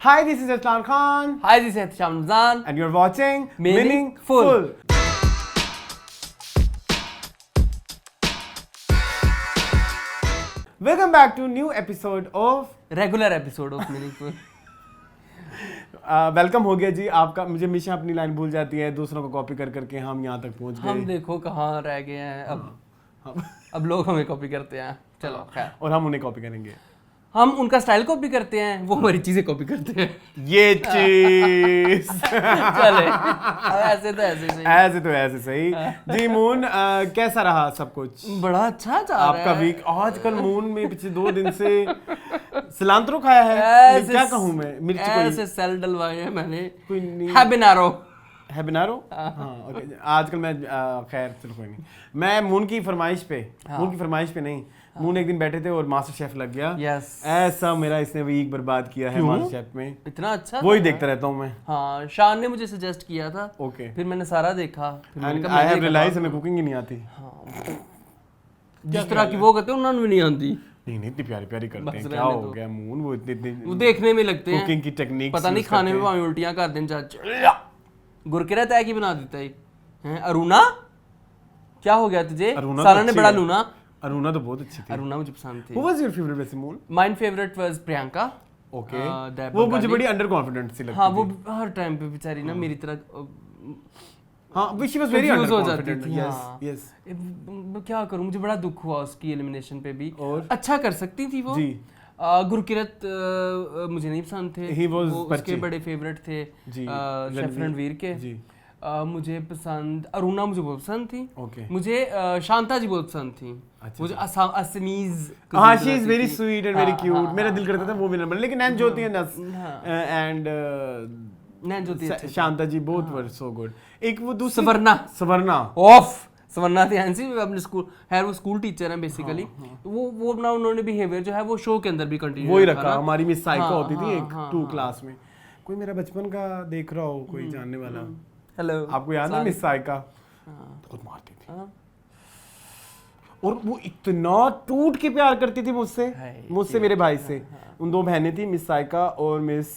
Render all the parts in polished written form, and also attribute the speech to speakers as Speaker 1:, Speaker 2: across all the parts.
Speaker 1: Hi, this is Aslan Khan.
Speaker 2: Hi, this is Ehtisham Ramzan.
Speaker 1: And you're watching
Speaker 2: Meaningful.
Speaker 1: Welcome back to a new episode of
Speaker 2: Regular episode of Meaningful.
Speaker 1: Welcome हो गया जी आपका। मुझे हमेशा अपनी line भूल जाती है, दूसरों को कॉपी कर करके हम यहाँ तक पहुँच गए।
Speaker 2: हम देखो कहाँ रह गए हैं अब लोग हमें कॉपी करते हैं। चलो खैर,
Speaker 1: और हम उन्हें कॉपी करेंगे।
Speaker 2: हम उनका स्टाइल कॉपी करते हैं, वो हमारी चीजें कॉपी करते हैं।
Speaker 1: ये चीज
Speaker 2: चले
Speaker 1: ऐसे सही जी। मून कैसा रहा सब कुछ?
Speaker 2: बड़ा अच्छा जा रहा है
Speaker 1: आपका वीक। आजकल मून में पिछले 2 दिन से सिलांट्रो खाया है। क्या कहूँ मैं, मिर्च
Speaker 2: ऐसे सेल डलवाए हैं मैंने।
Speaker 1: कोई नहीं।
Speaker 2: हैबिनारो
Speaker 1: हाँ ओके। आजकल मैं खैर चलो कोई नहीं। मैं मून की फरमाइश पे नहीं, मून एक दिन बैठे थे और मास्टर शेफ लग गया।
Speaker 2: यस,
Speaker 1: ऐसा मेरा इसने वीक बर्बाद किया है मास्टर शेफ में।
Speaker 2: इतना अच्छा
Speaker 1: वही देखता रहता हूँ मैं।
Speaker 2: हाँ, शान ने मुझे सजेस्ट किया था।
Speaker 1: ओके।
Speaker 2: फिर मैंने सारा देखा।
Speaker 1: आई हैव रियलाइज्ड हमें कुकिंग ही नहीं आती।
Speaker 2: जिस तरह की वो करते हैं उन्होंने भी नहीं आती।
Speaker 1: नहीं इतनी प्यारी प्यारी करते हैं। क्या हो गया मून, वो इतने
Speaker 2: वो देखने में लगते हैं
Speaker 1: कुकिंग की टेक्निक,
Speaker 2: पता नहीं खाने में भाਵੇਂ उल्टियां कर दें। चाचा गुरकिरत है कि बना देता है। अरुणा क्या हो गया तुझे? सारा ने बड़ा लूना।
Speaker 1: अरुणा तो बहुत अच्छी थी।
Speaker 2: अरुणा मुझे पसंद थी।
Speaker 1: Who was your favorite वैसे moon?
Speaker 2: My favourite was Priyanka.
Speaker 1: Okay. वो मुझे बड़ी अंडर कॉन्फिडेंट सी लगती थी।
Speaker 2: हाँ, वो हर टाइम पे बेचारी ना मेरी तरह।
Speaker 1: हाँ, she was very
Speaker 2: confused हो
Speaker 1: underconfident.
Speaker 2: जाती थी।
Speaker 1: Yes.
Speaker 2: क्या करूं, मुझे बड़ा दुख हुआ उसकी एलिमिनेशन पे भी।
Speaker 1: और
Speaker 2: अच्छा कर सकती थी वो
Speaker 1: जी।
Speaker 2: गुरकिरत मुझे नहीं पसंद थे।
Speaker 1: He was
Speaker 2: वो उसके बड़े फेवरेट थे
Speaker 1: जी,
Speaker 2: शेफ रणवीर के
Speaker 1: जी।
Speaker 2: मुझे पसंद अरुणा, मुझे बहुत पसंद थी।
Speaker 1: ओके।
Speaker 2: मुझे शांता जी बहुत पसंद थी।
Speaker 1: अच्छा।
Speaker 2: मुझे असमीज।
Speaker 1: हाँ, she is very sweet and very cute. मेरा दिल करता था वो भी नंबर, लेकिन नैन ज्योति and
Speaker 2: Nain Jyoti
Speaker 1: Shanta ji both were so good. एक वो दूसरी
Speaker 2: सवरना सवरना थी हंसी अपने स्कूल है। वो स्कूल टीचर है बेसिकली। वो अपना उन्होंने बिहेवियर जो है वो शो के अंदर भी कंटिन्यू
Speaker 1: वही रखा। हमारी मिस साइको होती थी एक 2 क्लास में। कोई मेरा बचपन का देख रहा हो, कोई जानने वाला?
Speaker 2: हेलो,
Speaker 1: आपको याद है मिस साइका? बहुत मारती थी और वो इतना टूट के प्यार करती थी मुझसे मेरे भाई से। उन 2 बहनें थी, मिस साइका और मिस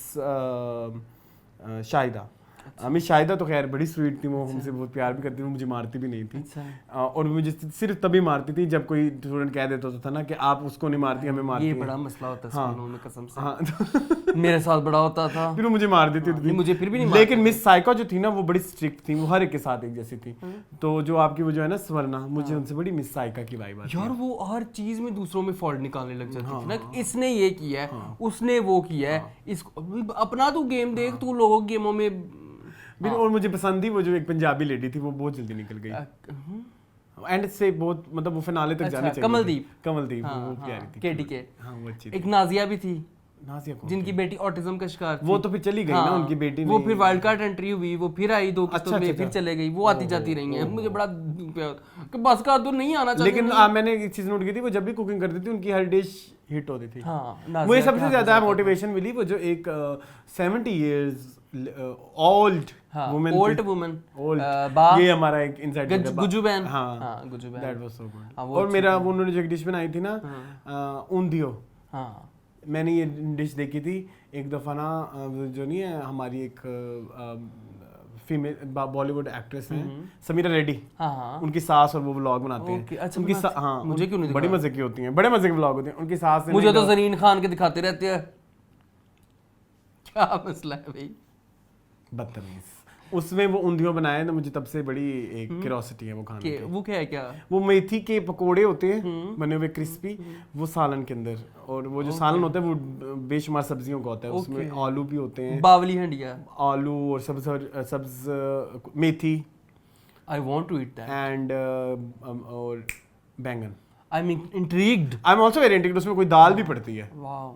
Speaker 1: शाहिदा। मिस शाहिदा तो खैर बड़ी स्वीट थी, वो हमसे बहुत प्यार भी करती थी, मुझे मारती भी नहीं थी। और मुझे सिर्फ तभी मारती थी जब कोई स्टूडेंट कह देता था ना कि आप उसको नहीं मारती, हमें मारती है।
Speaker 2: ये बड़ा मसला होता है स्कूलों में कसम से।
Speaker 1: हाँ
Speaker 2: मेरे साथ बड़ा होता था।
Speaker 1: फिर वो मुझे मार देती थी।
Speaker 2: मुझे फिर भी नहीं।
Speaker 1: लेकिन मिस साइका जो थी ना वो बड़ी स्ट्रिक्ट थी, वो हर एक के साथ एक जैसी थी। तो जो आपकी वो जो है ना स्वरना, मुझे उनसे बड़ी मिस साइका की वाइब आती है।
Speaker 2: यार वो हर चीज में दूसरों में फॉल्ट निकालने लग जाती थी ना। इसने ये किया है, उसने वो किया है, इसको अपना तू गेम देख, तू लोगों गेमों में।
Speaker 1: और मुझे पसंद थी वो जो एक पंजाबी लेडी थी, वो बहुत जल्दी निकल गई एंड से बहुत, मतलब वो फिनाले तक जाने चाहिए। कमलदीप वो प्यारी थी।
Speaker 2: केटीके।
Speaker 1: हाँ वो अच्छी थी।
Speaker 2: एक नाजिया भी थी,
Speaker 1: नाजिया कौन?
Speaker 2: जिनकी बेटी ऑटिज्म का शिकार थी।
Speaker 1: वो तो फिर चली गई ना, उनकी बेटी
Speaker 2: वो फिर वाइल्ड कार्ड एंट्री हुई, वो फिर आई 2 किस्तों में, फिर चले गई। वो आती जाती रही हैं। मुझे बड़ा कि बस का तो नहीं आना चाहिए।
Speaker 1: लेकिन मैंने एक चीज नोट की थी, वो जब भी कुकिंग करती थी उनकी हर डिश हिट होती थी।
Speaker 2: हाँ,
Speaker 1: मुझे सबसे ज्यादा मोटिवेशन मिली वो जो एक 70 इयर्स ओल्ड वुमन, ये हमारा एक इनसाइड
Speaker 2: गुजू बहन।
Speaker 1: हाँ
Speaker 2: गुजू बहन,
Speaker 1: दैट वाज सो गुड। और मेरा वो उन्होंने जो एक डिश बनाई थी ना, ऊंधियो।
Speaker 2: हाँ,
Speaker 1: मैंने ये डिश देखी थी एक दफा ना, जो नहीं है हमारी एक फीमेल बॉलीवुड एक्ट्रेस है समीरा रेड्डी।
Speaker 2: हाँ,
Speaker 1: उनकी सास और वो व्लॉग बनाते हैं।
Speaker 2: अच्छा,
Speaker 1: उनकी
Speaker 2: हाँ, मुझे क्यों नहीं?
Speaker 1: बड़ी मजे की होती हैं, बड़े मजे के व्लॉग होते हैं। उनकी सास ने
Speaker 2: मुझे तो जरीन खान के दिखाते रहते हैं। क्या मसला है भाई?
Speaker 1: बदतमीज। उसमें वो ऊंधियो बनाया ना, मुझे तब से बड़ी एक क्यूरियोसिटी है वो खाने की।
Speaker 2: वो क्या है? क्या
Speaker 1: वो मेथी के पकोड़े होते हैं बने हुए क्रिस्पी, वो सालन के अंदर। और वो जो सालन होता है वो बेशुमार सब्जियों का होता है। उसमें आलू भी होते हैं,
Speaker 2: बावली हंडिया,
Speaker 1: आलू और सब्ज मेथी।
Speaker 2: I want to eat that.
Speaker 1: And और बैंगन।
Speaker 2: I am intrigued.
Speaker 1: I am also very intrigued. उसमें कोई दाल भी पड़ती है।
Speaker 2: वाओ,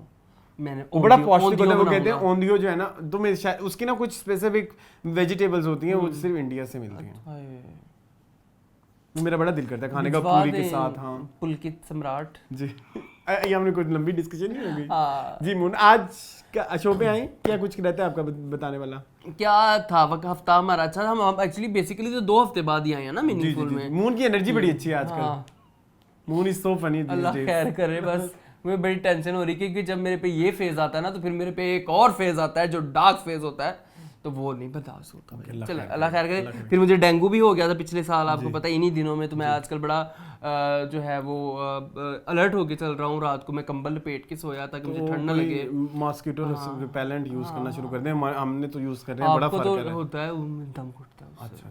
Speaker 2: मैंने
Speaker 1: वो बड़ा पौष्टिक होता है। वो कहते हैं ओंधियो जो है ना, तो मैं उसकी ना कुछ स्पेसिफिक वेजिटेबल्स होती हैं, वो सिर्फ इंडिया से मिलती हैं। वो मेरा बड़ा दिल करता है खाने का पूरी के साथ। हाँ, पुलकित सम्राट जी। ये हमने कुछ लंबी डिस्कशन नहीं हो गई जी। मून आज क्या शो पे आए, क्या कुछ रहता है आपका बताने वाला?
Speaker 2: क्या था वक्त हफ्ता हमारा अच्छा। हम एक्चुअली बेसिकली तो 2 हफ्ते बाद ही आए हैं ना मीनिंगफुल में।
Speaker 1: मून की एनर्जी बड़ी अच्छी है आजकल। Moon is so funny.
Speaker 2: Allah खैर करे बस। मुझे बड़ी टेंशन हो रही है क्योंकि जब मेरे पे ये फेज आता है ना तो फिर मेरे पे एक और फेज आता है जो डार्क फेज होता है, तो वो नहीं बर्दाश्त होता भाई। चल अल्लाह खैर करे। फिर मुझे डेंगू भी हो गया था पिछले साल, आपको पता है, इन्हीं दिनों में। तो मैं आजकल बड़ा जो है वो अलर्ट होके चल रहा हूँ। रात को मैं कंबल लपेट के सोया ताकि मुझे ठंड ना लगे।
Speaker 1: मॉस्किटो रिपेलेंट यूज करना शुरू कर दें, हमने तो यूज कर रहे हैं, बड़ा फर्क है।
Speaker 2: तो होता है दम घुटता है।
Speaker 1: अच्छा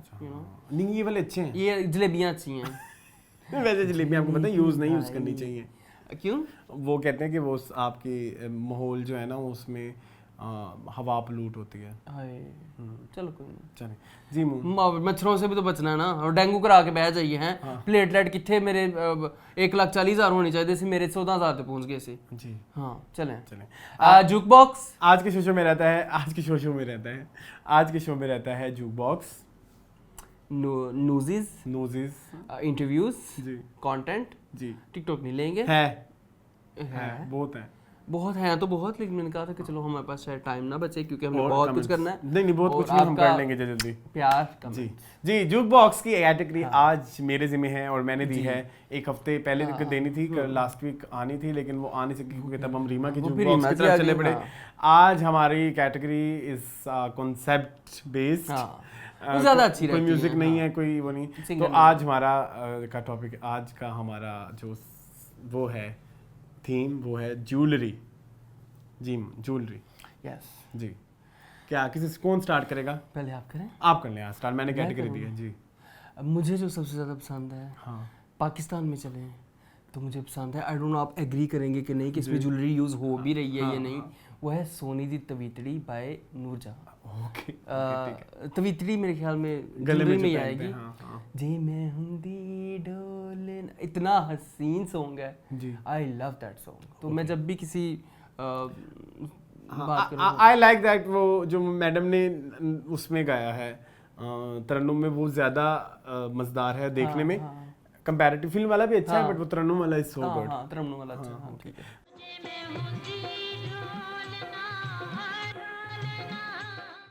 Speaker 1: नहीं, ये वाले अच्छे हैं,
Speaker 2: ये जलेबियां अच्छी हैं।
Speaker 1: वैसे जलेबियां आपको पता है यूज नहीं यूज करनी चाहिए।
Speaker 2: क्यों?
Speaker 1: वो कहते हैं कि वो आपकी माहौल जो है ना उसमें हवा पलूट होती है।
Speaker 2: चलो कोई नहीं,
Speaker 1: चले जी।
Speaker 2: मच्छरों से भी तो बचना है ना, और डेंगू करा के बह जाइए हैं। प्लेटलेट कितने मेरे 1,40,000 होनी चाहिए, जैसे मेरे 14,000 पे पहुंच गए से जी। हाँ चलें। जुक बॉक्स
Speaker 1: आज के शो में रहता है, आज के शो में रहता है जुक बॉक्स, न्यूज़,
Speaker 2: इंटरव्यूज
Speaker 1: जी,
Speaker 2: कंटेंट जी। टिकटॉक नहीं लेंगे,
Speaker 1: है बहुत
Speaker 2: है तो बहुत, लेकिन मैंने कहा था कि चलो हमारे पास शायद टाइम ना बचे क्योंकि हमें बहुत कुछ करना है।
Speaker 1: नहीं बहुत कुछ हम कर लेंगे जल्दी।
Speaker 2: प्यार
Speaker 1: जी जुक बॉक्स की कैटेगरी आज मेरे जिम्मे है और मैंने दी है। एक हफ्ते पहले देनी थी, लास्ट वीक आनी थी, लेकिन वो आ नहीं सकी क्योंकि तब हम रीमा की जुक बॉक्स की तरफ चले पड़े। आज हमारी कैटेगरी इज कॉन्सेप्ट बेस्ड,
Speaker 2: ज्यादा अच्छी
Speaker 1: कोई म्यूजिक नहीं है, कोई वो नहीं। तो आज हमारा का टॉपिक, आज का हमारा जो वो है थीम, वो है ज्वेलरी। जी ज्वेलरी, यस जी। क्या किसी कौन स्टार्ट करेगा?
Speaker 2: पहले आप करें।
Speaker 1: आप कर लें आज स्टार्ट, मैंने कैटेगरी दी है जी।
Speaker 2: मुझे जो सबसे ज़्यादा पसंद है, हाँ, पाकिस्तान में चले तो मुझे पसंद है, आई डोंट नो आप एग्री करेंगे कि नहीं कि इसमें ज्वेलरी यूज़ हो भी रही है या नहीं। वो है सोनी दी तवीतड़ी बाय नूरजहां। ओके, तवीतड़ी मेरे ख्याल में ज्वेलरी में ही आएगी। जे मैं हुंदी डोले, इतना हसीन सॉन्ग है जी, आई लव दैट सॉन्ग। तो मैं जब भी किसी बात करूं,
Speaker 1: आई लाइक दैट, वो जो मैडम ने उसमें गाया है तरन्नुम में, वो ज़्यादा मज़ेदार है देखने में। कंपैरेटिव फिल्म वाला भी अच्छा है, बट वो तरन्नुम वाला इज सो गुड।
Speaker 2: हां तरन्नुम वाला अच्छा, हां ठीक है।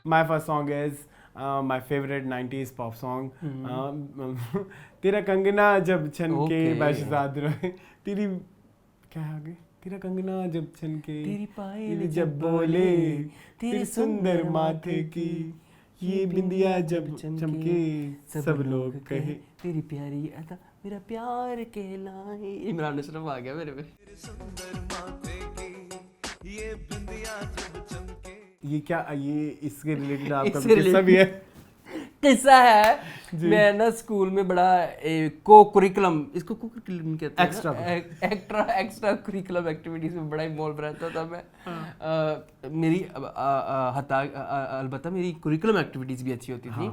Speaker 1: My first song is my favorite 90s pop song. तेरा कंगना जब छनके बाशज़ाद रहे, तेरी क्या है आगे? तेरा कंगना जब छनके,
Speaker 2: तेरी पायल
Speaker 1: जब बोले, तेरे सुंदर माथे की ये बिंदिया जब चमके, सब लोग कहे
Speaker 2: तेरी प्यारी अदा मेरा प्यार कहलाए। इमरान अशरफ आ गया मेरे पे। तेरे सुंदर माथे की
Speaker 1: ये बिंदिया जब चमके, ये क्या, ये इसके रिलेटेड आपका किस्सा भी है?
Speaker 2: किस्सा है, मैं ना स्कूल में बड़ा को करिकुलम, इसको को करिकुलम कहते हैं, एक्स्ट्रा करिकुलम एक्टिविटीज में बड़ा इन्वॉल्व रहता था मैं। मेरी अलबत्ता मेरी करिकुलम एक्टिविटीज भी अच्छी होती थी,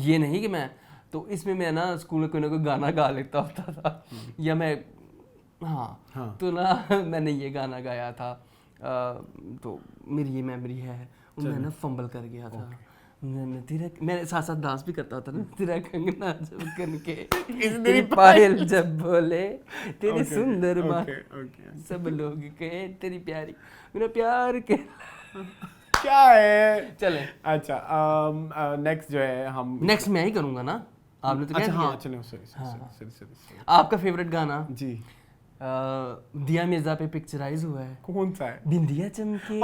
Speaker 2: ये नहीं कि मैं, तो इसमें मैं ना स्कूल में कोई ना कोई गाना गा लेता होता था, या मैं तो ना मैंने ये गाना गाया था। तो मेरी ये मेमोरी है, मैं ना फंबल कर गया था। मैं साथ साथ डांस भी करता था ना, तेरा कंगना जब कनके, तेरी पायल जब बोले, तेरे सुंदर माथे, सब लोग कहे तेरी प्यारी मेरा प्यार के
Speaker 1: क्या है।
Speaker 2: चले
Speaker 1: अच्छा, नेक्स्ट जो है हम,
Speaker 2: नेक्स्ट मैं ही करूँगा ना, आपने तो क्या किया।
Speaker 1: हाँ चलो, सॉरी।
Speaker 2: आपका फेवरेट गाना
Speaker 1: जी
Speaker 2: दिया मिर्जा पे पिक्चराइज हुआ है,
Speaker 1: कौन सा है?
Speaker 2: बिंदिया चमके,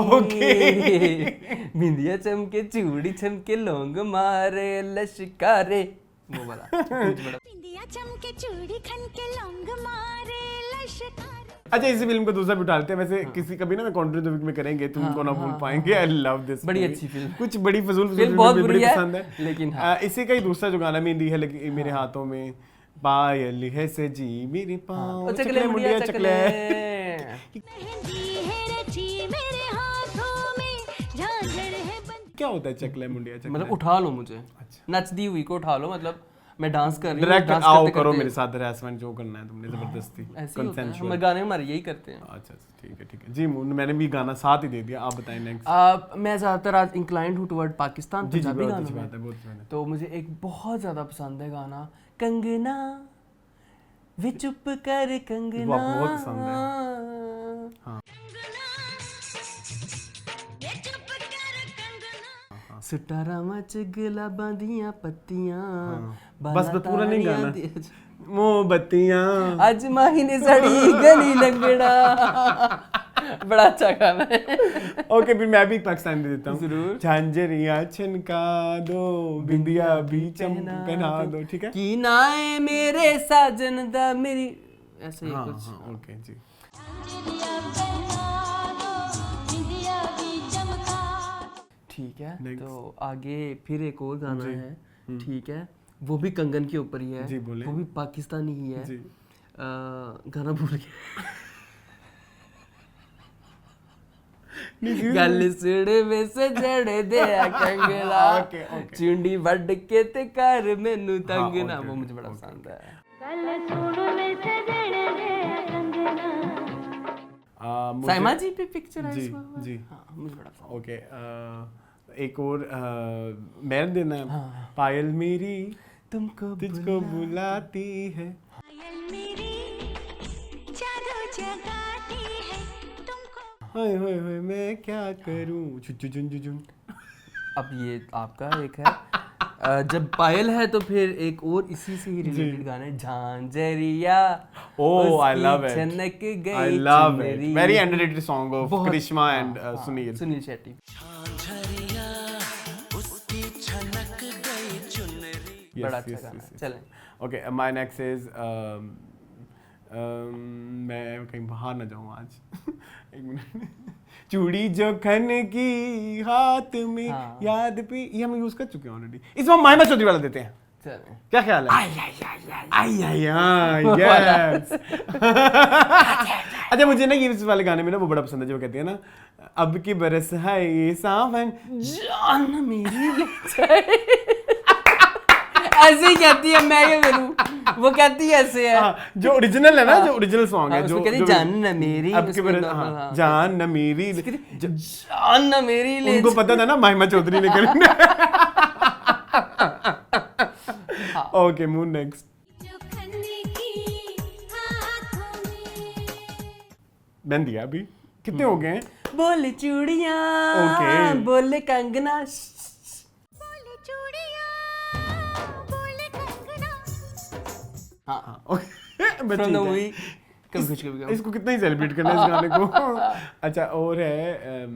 Speaker 2: बिंदिया चमके चूड़ी छमके लौंग मारे लश्कारे, वो वाला। बिंदिया चमके चूड़ी खनके लौंग मारे लश्कारे।
Speaker 1: अच्छा, इसी फिल्म को दूसरा भी उठाते हैं वैसे। किसी कभी ना मैं कॉन्ट्री द वीक में करेंगे, तुमको ना भूल पाएंगे। आई लव दिस,
Speaker 2: बड़ी अच्छी फिल्म,
Speaker 1: कुछ बड़ी फजूल
Speaker 2: फिल्म बहुत बुरी पसंद है, लेकिन
Speaker 1: इसी का ही दूसरा जो गाना में दी है, लेकिन मेरे हाथों में पायल है सजी मेरे पाँव, चकले मुंडिया चकले, क्या होता है चकले मुंडिया चकले?
Speaker 2: मतलब उठा लो मुझे, अच्छा, नचदी हुई को उठा लो, मतलब मैं डांस कर रही हूं,
Speaker 1: डायरेक्ट आओ करो मेरे साथ हरासमेंट जो करना है तुमने, जबरदस्ती
Speaker 2: कंसेंशुअल। हम गाने हमारे यही करते हैं।
Speaker 1: अच्छा ठीक है जी, मैंने भी गाना साथ ही दे दिया। आप बताएं नेक्स्ट।
Speaker 2: मैं ज़्यादातर आज इंक्लाइंड हूँ टुवर्ड पाकिस्तान, पंजाबी गानों में। तो मुझे एक बहुत ज़्यादा पसंद है गाना, कंगना वे चुप कर कंगना,
Speaker 1: बहुत पसंद है। हाँ
Speaker 2: सुटारा मच गला बांधियां पत्तियां,
Speaker 1: बस पूरा नहीं गाना, मोमबत्तियां
Speaker 2: आज माही ने सड़ी गली लंगड़ा। बड़ा अच्छा गाना है।
Speaker 1: ओके फिर मैं भी एक पाकिस्तानी दे देता हूँ।
Speaker 2: जरूर।
Speaker 1: झांझरिया छनका दो, बिंदिया भी पहना दो, ठीक है।
Speaker 2: की नाए मेरे साजन दा मेरी, ऐसे ही कुछ।
Speaker 1: हाँ ओके जी।
Speaker 2: ठीक है, तो आगे फिर एक और गाना है, ठीक है, वो भी कंगन के ऊपर ही है
Speaker 1: जी, बोले।
Speaker 2: वो भी पाकिस्तानी ही है
Speaker 1: जी।
Speaker 2: गाना भूल गया। गल सुड़ में सजड़ दे कंगना, चुंडी वड के ते कर मैनू तंग ना, वो मुझे बड़ा पसंद है। गल सुड़ में सजड़ दे कंगना, साइमा जी पे पिक्चर है इसमें। जी हाँ, मुझे बड़ा पसंद।
Speaker 1: ओके एक और मैंने देना है। पायल मेरी तुझको बुलाती है,
Speaker 3: पायल मेरी जादू जगाती है तुमको,
Speaker 1: हाय हाय हाय मैं क्या करूं, चुन चुन।
Speaker 2: अब ये आपका एक है। जब पायल है तो फिर एक और इसी से ही रिलेटेड गाना है, Jhanjhariya.
Speaker 1: Oh I love it,
Speaker 2: छनक गई,
Speaker 1: I love it, very underrated song of Karisma and Suniel
Speaker 2: Shetty. बड़ा अच्छा गाना है। चलें।
Speaker 1: ओके माय नेक्स्ट इज मैं कहीं बाहर ना जाऊं आज। एक मिनट। चूड़ी जो खन की हाथ में याद पे, ये हम यूज कर चुके हैं ऑलरेडी। इस बार माहिमा चौधरी वाला देते हैं,
Speaker 2: चलें।
Speaker 1: क्या ख्याल है? यस। अच्छा मुझे ना ये इस वाले गाने में ना वो बड़ा पसंद है जो कहते हैं ना, अब की बरस है ये सावन
Speaker 2: जान मेरी ले जाए। ऐसे ही कहती है, मैं क्या करूं, वो कहती है ऐसे है।
Speaker 1: जो ओरिजिनल है ना, जो ओरिजिनल सॉन्ग है,
Speaker 2: जो कहती जान न मेरी,
Speaker 1: अब की बरस, जान न मेरी,
Speaker 2: जान न मेरी ले।
Speaker 1: उनको पता था ना महिमा चौधरी ने करना। Okay move next. मैंने दिया अभी, कितने हो गए?
Speaker 2: बोले चूड़ियां,
Speaker 1: ओके
Speaker 2: बोले कंगना,
Speaker 3: बोले चूड़ियां बोले कंगना।
Speaker 2: हाँ
Speaker 1: फ्रॉम द मूवी
Speaker 2: कभी कुछ कभी
Speaker 1: इसको कितना ही सेलिब्रेट करना है इस गाने को। अच्छा और है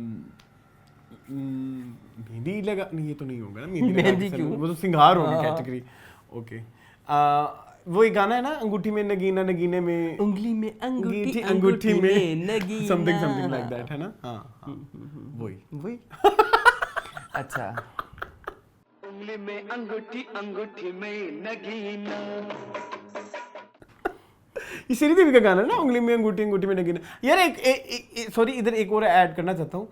Speaker 1: मेहंदी लगा, नहीं ये तो नहीं होगा ना,
Speaker 2: मेहंदी क्यों,
Speaker 1: वो तो सिंगार होगी कैटेगरी। ओके वो एक गाना है ना, अंगूठी में नगीना नगीने में,
Speaker 2: उंगली में अंगूठी
Speaker 1: अंगूठी में
Speaker 2: नगीना,
Speaker 1: समथिंग लाइक दैट है ना। हाँ वही।
Speaker 2: अच्छा
Speaker 4: उंगली में अंगूठी अंगूठी में नगीना,
Speaker 1: ये श्रीदेवी का गाना है ना, उंगली में अंगूठी अंगूठी में नगीना। यार एक सॉरी इधर एक और ऐड करना चाहता हूँ,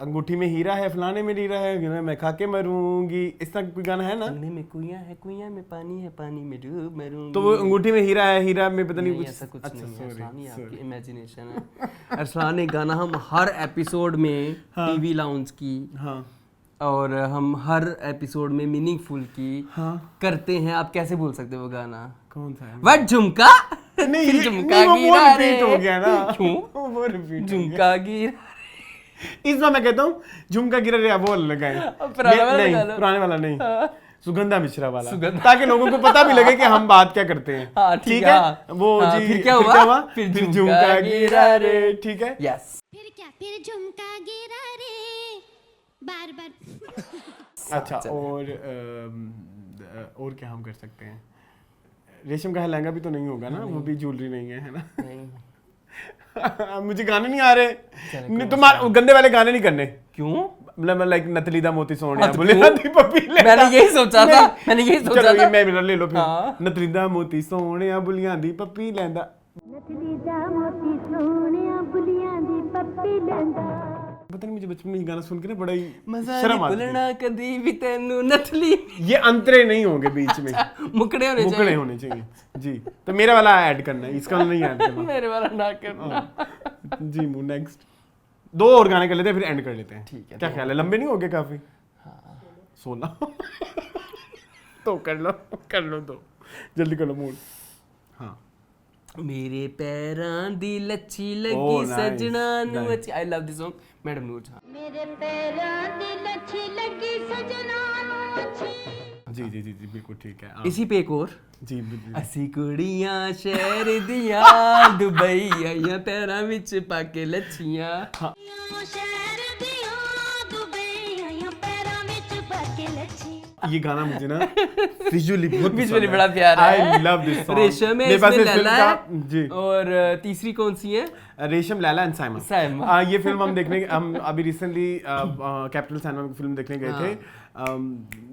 Speaker 1: अंगूठी में हीरा है, फलाने में हीरा है, मैं खा के मरूंगी, इस तरह कोई गाना है ना।
Speaker 2: अंगने में कुइयां है, कुइयां में पानी है, पानी में डूब मरूंगी।
Speaker 1: तो वो अंगूठी में हीरा है, हीरा में पता नहीं कुछ
Speaker 2: ऐसा कुछ
Speaker 1: अच्छा,
Speaker 2: नहीं है, अरसलान, ये
Speaker 1: sorry.
Speaker 2: आपकी इमेजिनेशन है। अरसलान ने गाना हम हर एपिसोड में टीवी लाउंज की,
Speaker 1: हाँ
Speaker 2: और हम हर एपिसोड में मीनिंगफुल की करते हैं। आप कैसे बोल सकते हो वो गाना?
Speaker 1: कौन सा है?
Speaker 2: वट झुमका,
Speaker 1: नहीं
Speaker 2: झुमका
Speaker 1: वो
Speaker 2: गिरा रे,
Speaker 1: रिपीट हो गया ना।
Speaker 2: क्यों
Speaker 1: वो रिपीट
Speaker 2: झुमका गिरा?
Speaker 1: इस बार मैं कहता हूँ झुमका गिरा रे, वो लगाए पुराने वाला नहीं, सुगंधा मिश्रा वाला, ताकि लोगों को पता भी लगे कि हम बात क्या करते हैं। ठीक है वो जी।
Speaker 2: फिर क्या हुआ?
Speaker 1: फिर झुमका गिरा रे, ठीक है।
Speaker 2: यस।
Speaker 3: फिर झुमका गिरा रे बार बार।
Speaker 1: अच्छा और क्या हम कर सकते हैं? रेशम का लहंगा भी तो नहीं होगा ना, वो भी ज्वेलरी नहीं है ना। मुझे गाने नहीं आ रहे, तुम्हारे गंदे वाले गाने नहीं करने।
Speaker 2: क्यों?
Speaker 1: मतलब लाइक नतली दा मोती सोनिया बोले ना दी पप्पी ले,
Speaker 2: मैंने यही सोचा था, मैंने यही सोचा था।
Speaker 1: चलो मैं मेरा ले लो फिर। नतली दा मोती सोनिया बुलियां दी पप्पी लेंदा,
Speaker 3: नथली दा मोती सोनिया बुलियां दी पप्पी लेंदा।
Speaker 1: पता नहीं मुझे बचपन में ये गाना सुन के ना बड़ा ही
Speaker 2: मजा
Speaker 1: शर्म आती
Speaker 2: भूलना कदी भी तेनू नथली।
Speaker 1: ये अंतरे नहीं होंगे बीच में,
Speaker 2: मुकड़े होने चाहिए
Speaker 1: जी। तो मेरा वाला ऐड करना है, इसका नहीं ऐड करना।
Speaker 2: मेरे वाला ना करना।
Speaker 1: जी मूव नेक्स्ट। 2 और गाने कर लेते हैं फिर एंड कर लेते हैं।
Speaker 2: ठीक है,
Speaker 1: क्या ख्याल है? लंबे नहीं हो गए काफी? 16 तो कर लो 2 जल्दी कर लो मूड। हाँ
Speaker 2: मेरे पैरां दी लच्छी लगी सजना नु अच्छी। I love this song madam Noor Jahan.
Speaker 3: मेरे पैरां दी लच्छी लगी सजना नु अच्छी।
Speaker 1: जी जी जी जी बिल्कुल ठीक है।
Speaker 2: इसी पे एक और
Speaker 1: जी बिल्कुल।
Speaker 2: असी कुड़ियां शहर दियां दुबई आइयां पैरां विच पाके लच्छियां।
Speaker 3: शहर दियां दुबई आइयां पैरां विच पाके लच्छी।
Speaker 1: ये गाना मुझे ना विजुअली बहुत
Speaker 2: विजुअली बड़ा प्यारा है।
Speaker 1: I love this song.
Speaker 2: रेशम है,
Speaker 1: मेरे पास
Speaker 2: इसमें
Speaker 1: इस फिल्म
Speaker 2: लैला
Speaker 1: का
Speaker 2: है
Speaker 1: जी
Speaker 2: और तीसरी कौन सी है?
Speaker 1: रेशम, लैला एंड साइमन।
Speaker 2: साइमन।
Speaker 1: ये फिल्म हम अभी रिसेंटली कैपिटल सिनेमा की फिल्म देखने गए थे।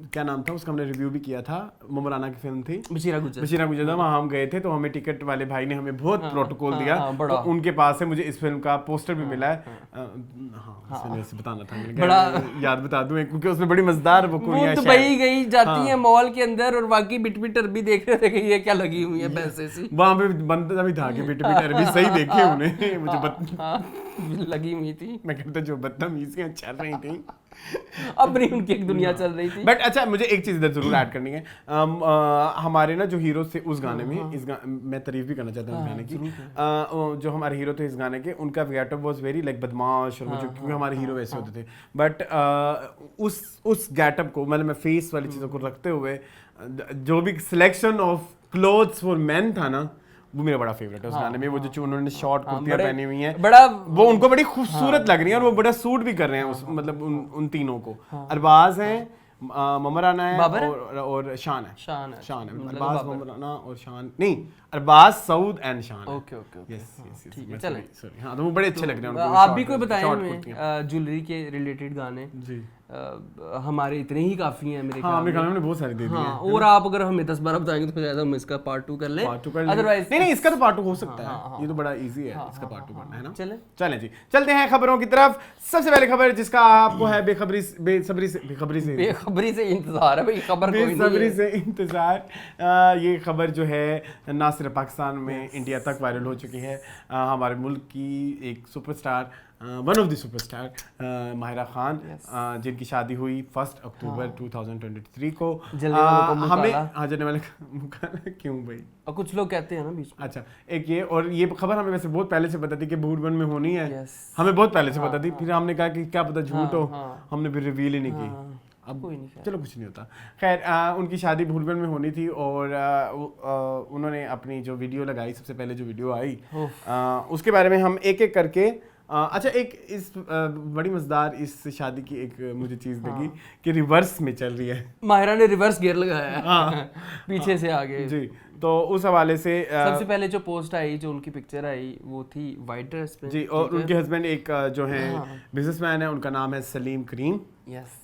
Speaker 1: क्या नाम था उसका, हमने रिव्यू भी किया था, ममराना की फिल्म थी
Speaker 2: बशीरा गुजर।
Speaker 1: बशीरा गुजर। वहाँ हम गए थे तो हमें टिकट वाले भाई ने हमें बहुत प्रोटोकॉल दिया।
Speaker 2: बड़ा।
Speaker 1: तो उनके पास से मुझे इस फिल्म का पोस्टर भी मिला है। मैंने ऐसे बताना था, मैंने कहा याद बता दूं क्योंकि उसमें बड़ी मजेदार वो कुड़ियां
Speaker 2: दुबई गई जाती हैं मॉल के अंदर और बाकी बिट अरबी देख रहे थे कि ये क्या लगी हुई है पैसे सी।
Speaker 1: वहाँ पे बंदा भी था कि बिट अरबी सही देखे उन्हें मुझे
Speaker 2: लगी हुई थी।
Speaker 1: मैं कहता जो बदतमीजियां चल रही थी
Speaker 2: अब नहीं उनकी एक दुनिया चल रही थी।
Speaker 1: बट अच्छा मुझे एक चीज इधर जरूर ऐड करनी है। हमारे ना जो हीरो थे उस गाने में, मैं तारीफ भी करना चाहता हूँ इस गाने की। जो हमारे हीरो थे इस गाने के, उनका गेटअप वाज वेरी लाइक बदमाश और वो जो क्योंकि हमारे हीरो वैसे होते थे। बट उस गेटअप को मतलब मैं फेस वाली चीजों को रखते हुए जो भी selection of clothes for main था ना, वो मेरा बड़ा फेवरेट है उस गाने में। वो जो उन्होंने शॉर्ट कुर्तियां पहनी हुई हैं,
Speaker 2: बड़ा
Speaker 1: वो उनको बड़ी खूबसूरत लग रही है और वो बड़ा सूट भी कर रहे हैं उस मतलब उन तीनों को। अरबाज हैं, ममराना है और शान है। शान है अरबाज, ममराना और शान नहीं, अरबाज, सऊद एंड शान।
Speaker 2: ओके ओके
Speaker 1: यस
Speaker 2: ठीक है चलें।
Speaker 1: सॉरी हाँ, तो वो बड़े अच्छे लग रहे हैं उनको।
Speaker 2: आप भी कोई बताएं हमें ज्वेलरी के रिलेटेड गाने।
Speaker 1: जी
Speaker 2: हमारे इतने ही काफी हैं मेरे
Speaker 1: हाँ, ख्याल में बहुत सारे दे दिए।
Speaker 2: हाँ, और आप अगर हमें 10-12 बताएंगे तो शायद हम इसका पार्ट 2 कर लें।
Speaker 1: अदरवाइज नहीं इसका तो पार्ट 2 हो सकता है। ये तो बड़ा इजी है इसका पार्ट 2 करना, है ना। चलें जी, चलते हैं खबरों की तरफ। सबसे पहले खबर जिसका आपको है बेखबरी
Speaker 2: से इंतजार है भाई, खबर
Speaker 1: बेसब्री से इंतजार। ये खबर जो है ना सिर्फ पाकिस्तान में इंडिया तक वायरल हो चुकी है। हमारे मुल्क की एक superstar, one of the superstar Mahira Khan, जिनकी शादी हुई 1 अक्टूबर 2023 को। हमें जलने वाले क्यों भाई,
Speaker 2: और कुछ लोग कहते हैं ना बीच में।
Speaker 1: अच्छा एक ये, और ये खबर हमें वैसे बहुत पहले से पता थी कि भूरबन में होनी है। हमें बहुत पहले से पता थी, फिर हमने कहा कि क्या पता झूठ हो, हमने फिर रिवील ही नहीं की। अब कोई नहीं, चलो कुछ नहीं होता। खैर उनकी शादी भूलबन में होनी थी और उन्होंने अपनी जो वीडियो लगाई, सबसे पहले जो वीडियो आई उसके बारे में हम एक एक करके अच्छा एक इस बड़ी मजेदार इस शादी की एक मुझे चीज़ लगी कि रिवर्स में चल रही है।
Speaker 2: माहिरा ने रिवर्स गियर लगाया है पीछे से आगे
Speaker 1: जी। तो उस हवाले से
Speaker 2: सबसे पहले जो पोस्ट आई, जो उनकी पिक्चर आई, वो थी वाइट ड्रेस में
Speaker 1: जी। और उनके हस्बैंड एक जो है बिजनेसमैन है, उनका नाम है सलीम करीम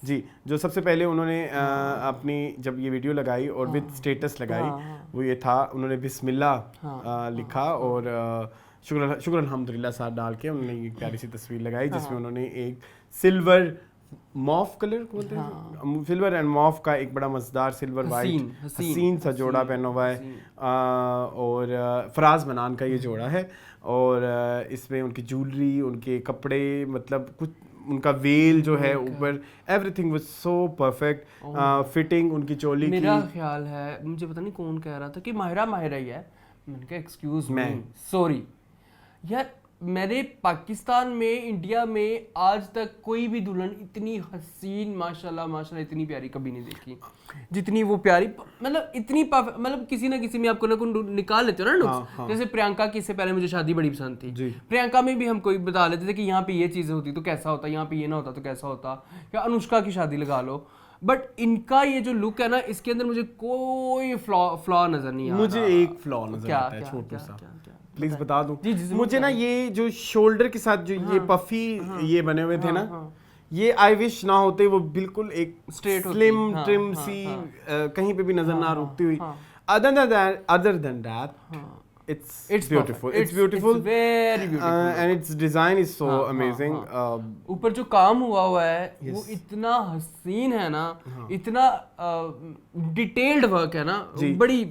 Speaker 1: जी। जो सबसे पहले उन्होंने अपनी जब ये वीडियो लगाई और विद स्टेटस लगाई, वो ये था, उन्होंने बिस्मिल्लाह लिखा और शुक्र अल्हम्दुलिल्लाह साथ डाल के उन्होंने एक प्यारी सी तस्वीर लगाई जिसमें उन्होंने एक सिल्वर मॉफ कलर बोलते हैं, सिल्वर एंड मॉफ का एक बड़ा मजेदार सिल्वर वाइट हसीन सा जोड़ा पहना हुआ है। और फराज मनान का ये जोड़ा है और इसमें उनकी ज्वेलरी, उनके कपड़े, मतलब कुछ उनका वेल जो है ऊपर, everything was so perfect. Fitting उनकी चोली की,
Speaker 2: मेरा ख्याल है, मुझे पता नहीं कौन कह रहा था कि माहिरा ही है, मैंने कहा एक्सक्यूज मी, सॉरी यार, मेरे पाकिस्तान में, इंडिया में आज तक कोई भी दुल्हन इतनी हसीन माशाल्लाह इतनी प्यारी कभी नहीं देखी जितनी वो प्यारी, मतलब इतनी मतलब किसी ना किसी में आपको ना निकाल लेते हो ना नुक्स। जैसे प्रियंका की, इससे पहले मुझे शादी बड़ी पसंद थी, प्रियंका में भी हम कोई बता लेते थे कि यहाँ पे ये चीजें होती तो कैसा होता, यहाँ पे ये ना होता तो कैसा होता, या अनुष्का की शादी लगा लो। बट इनका ये जो लुक है ना, इसके अंदर मुझे कोई फ्लॉ नजर नहीं आ रहा।
Speaker 1: मुझे एक फ्लॉ नजर आता है, छोटा सा, प्लीज बता दूं। मुझे ना ये जो शोल्डर के साथ जो ये पफी ये बने हुए थे ना, ये आई विश ना होते, वो बिल्कुल एक स्लिम ट्रिम सी कहीं पे भी नजर ना रुकती हुई। Other than that it's beautiful, it's very beautiful and its design is so amazing।
Speaker 2: ऊपर जो काम हुआ है वो इतना हसीन है ना, इतना डिटेल्ड वर्क है ना, बड़ी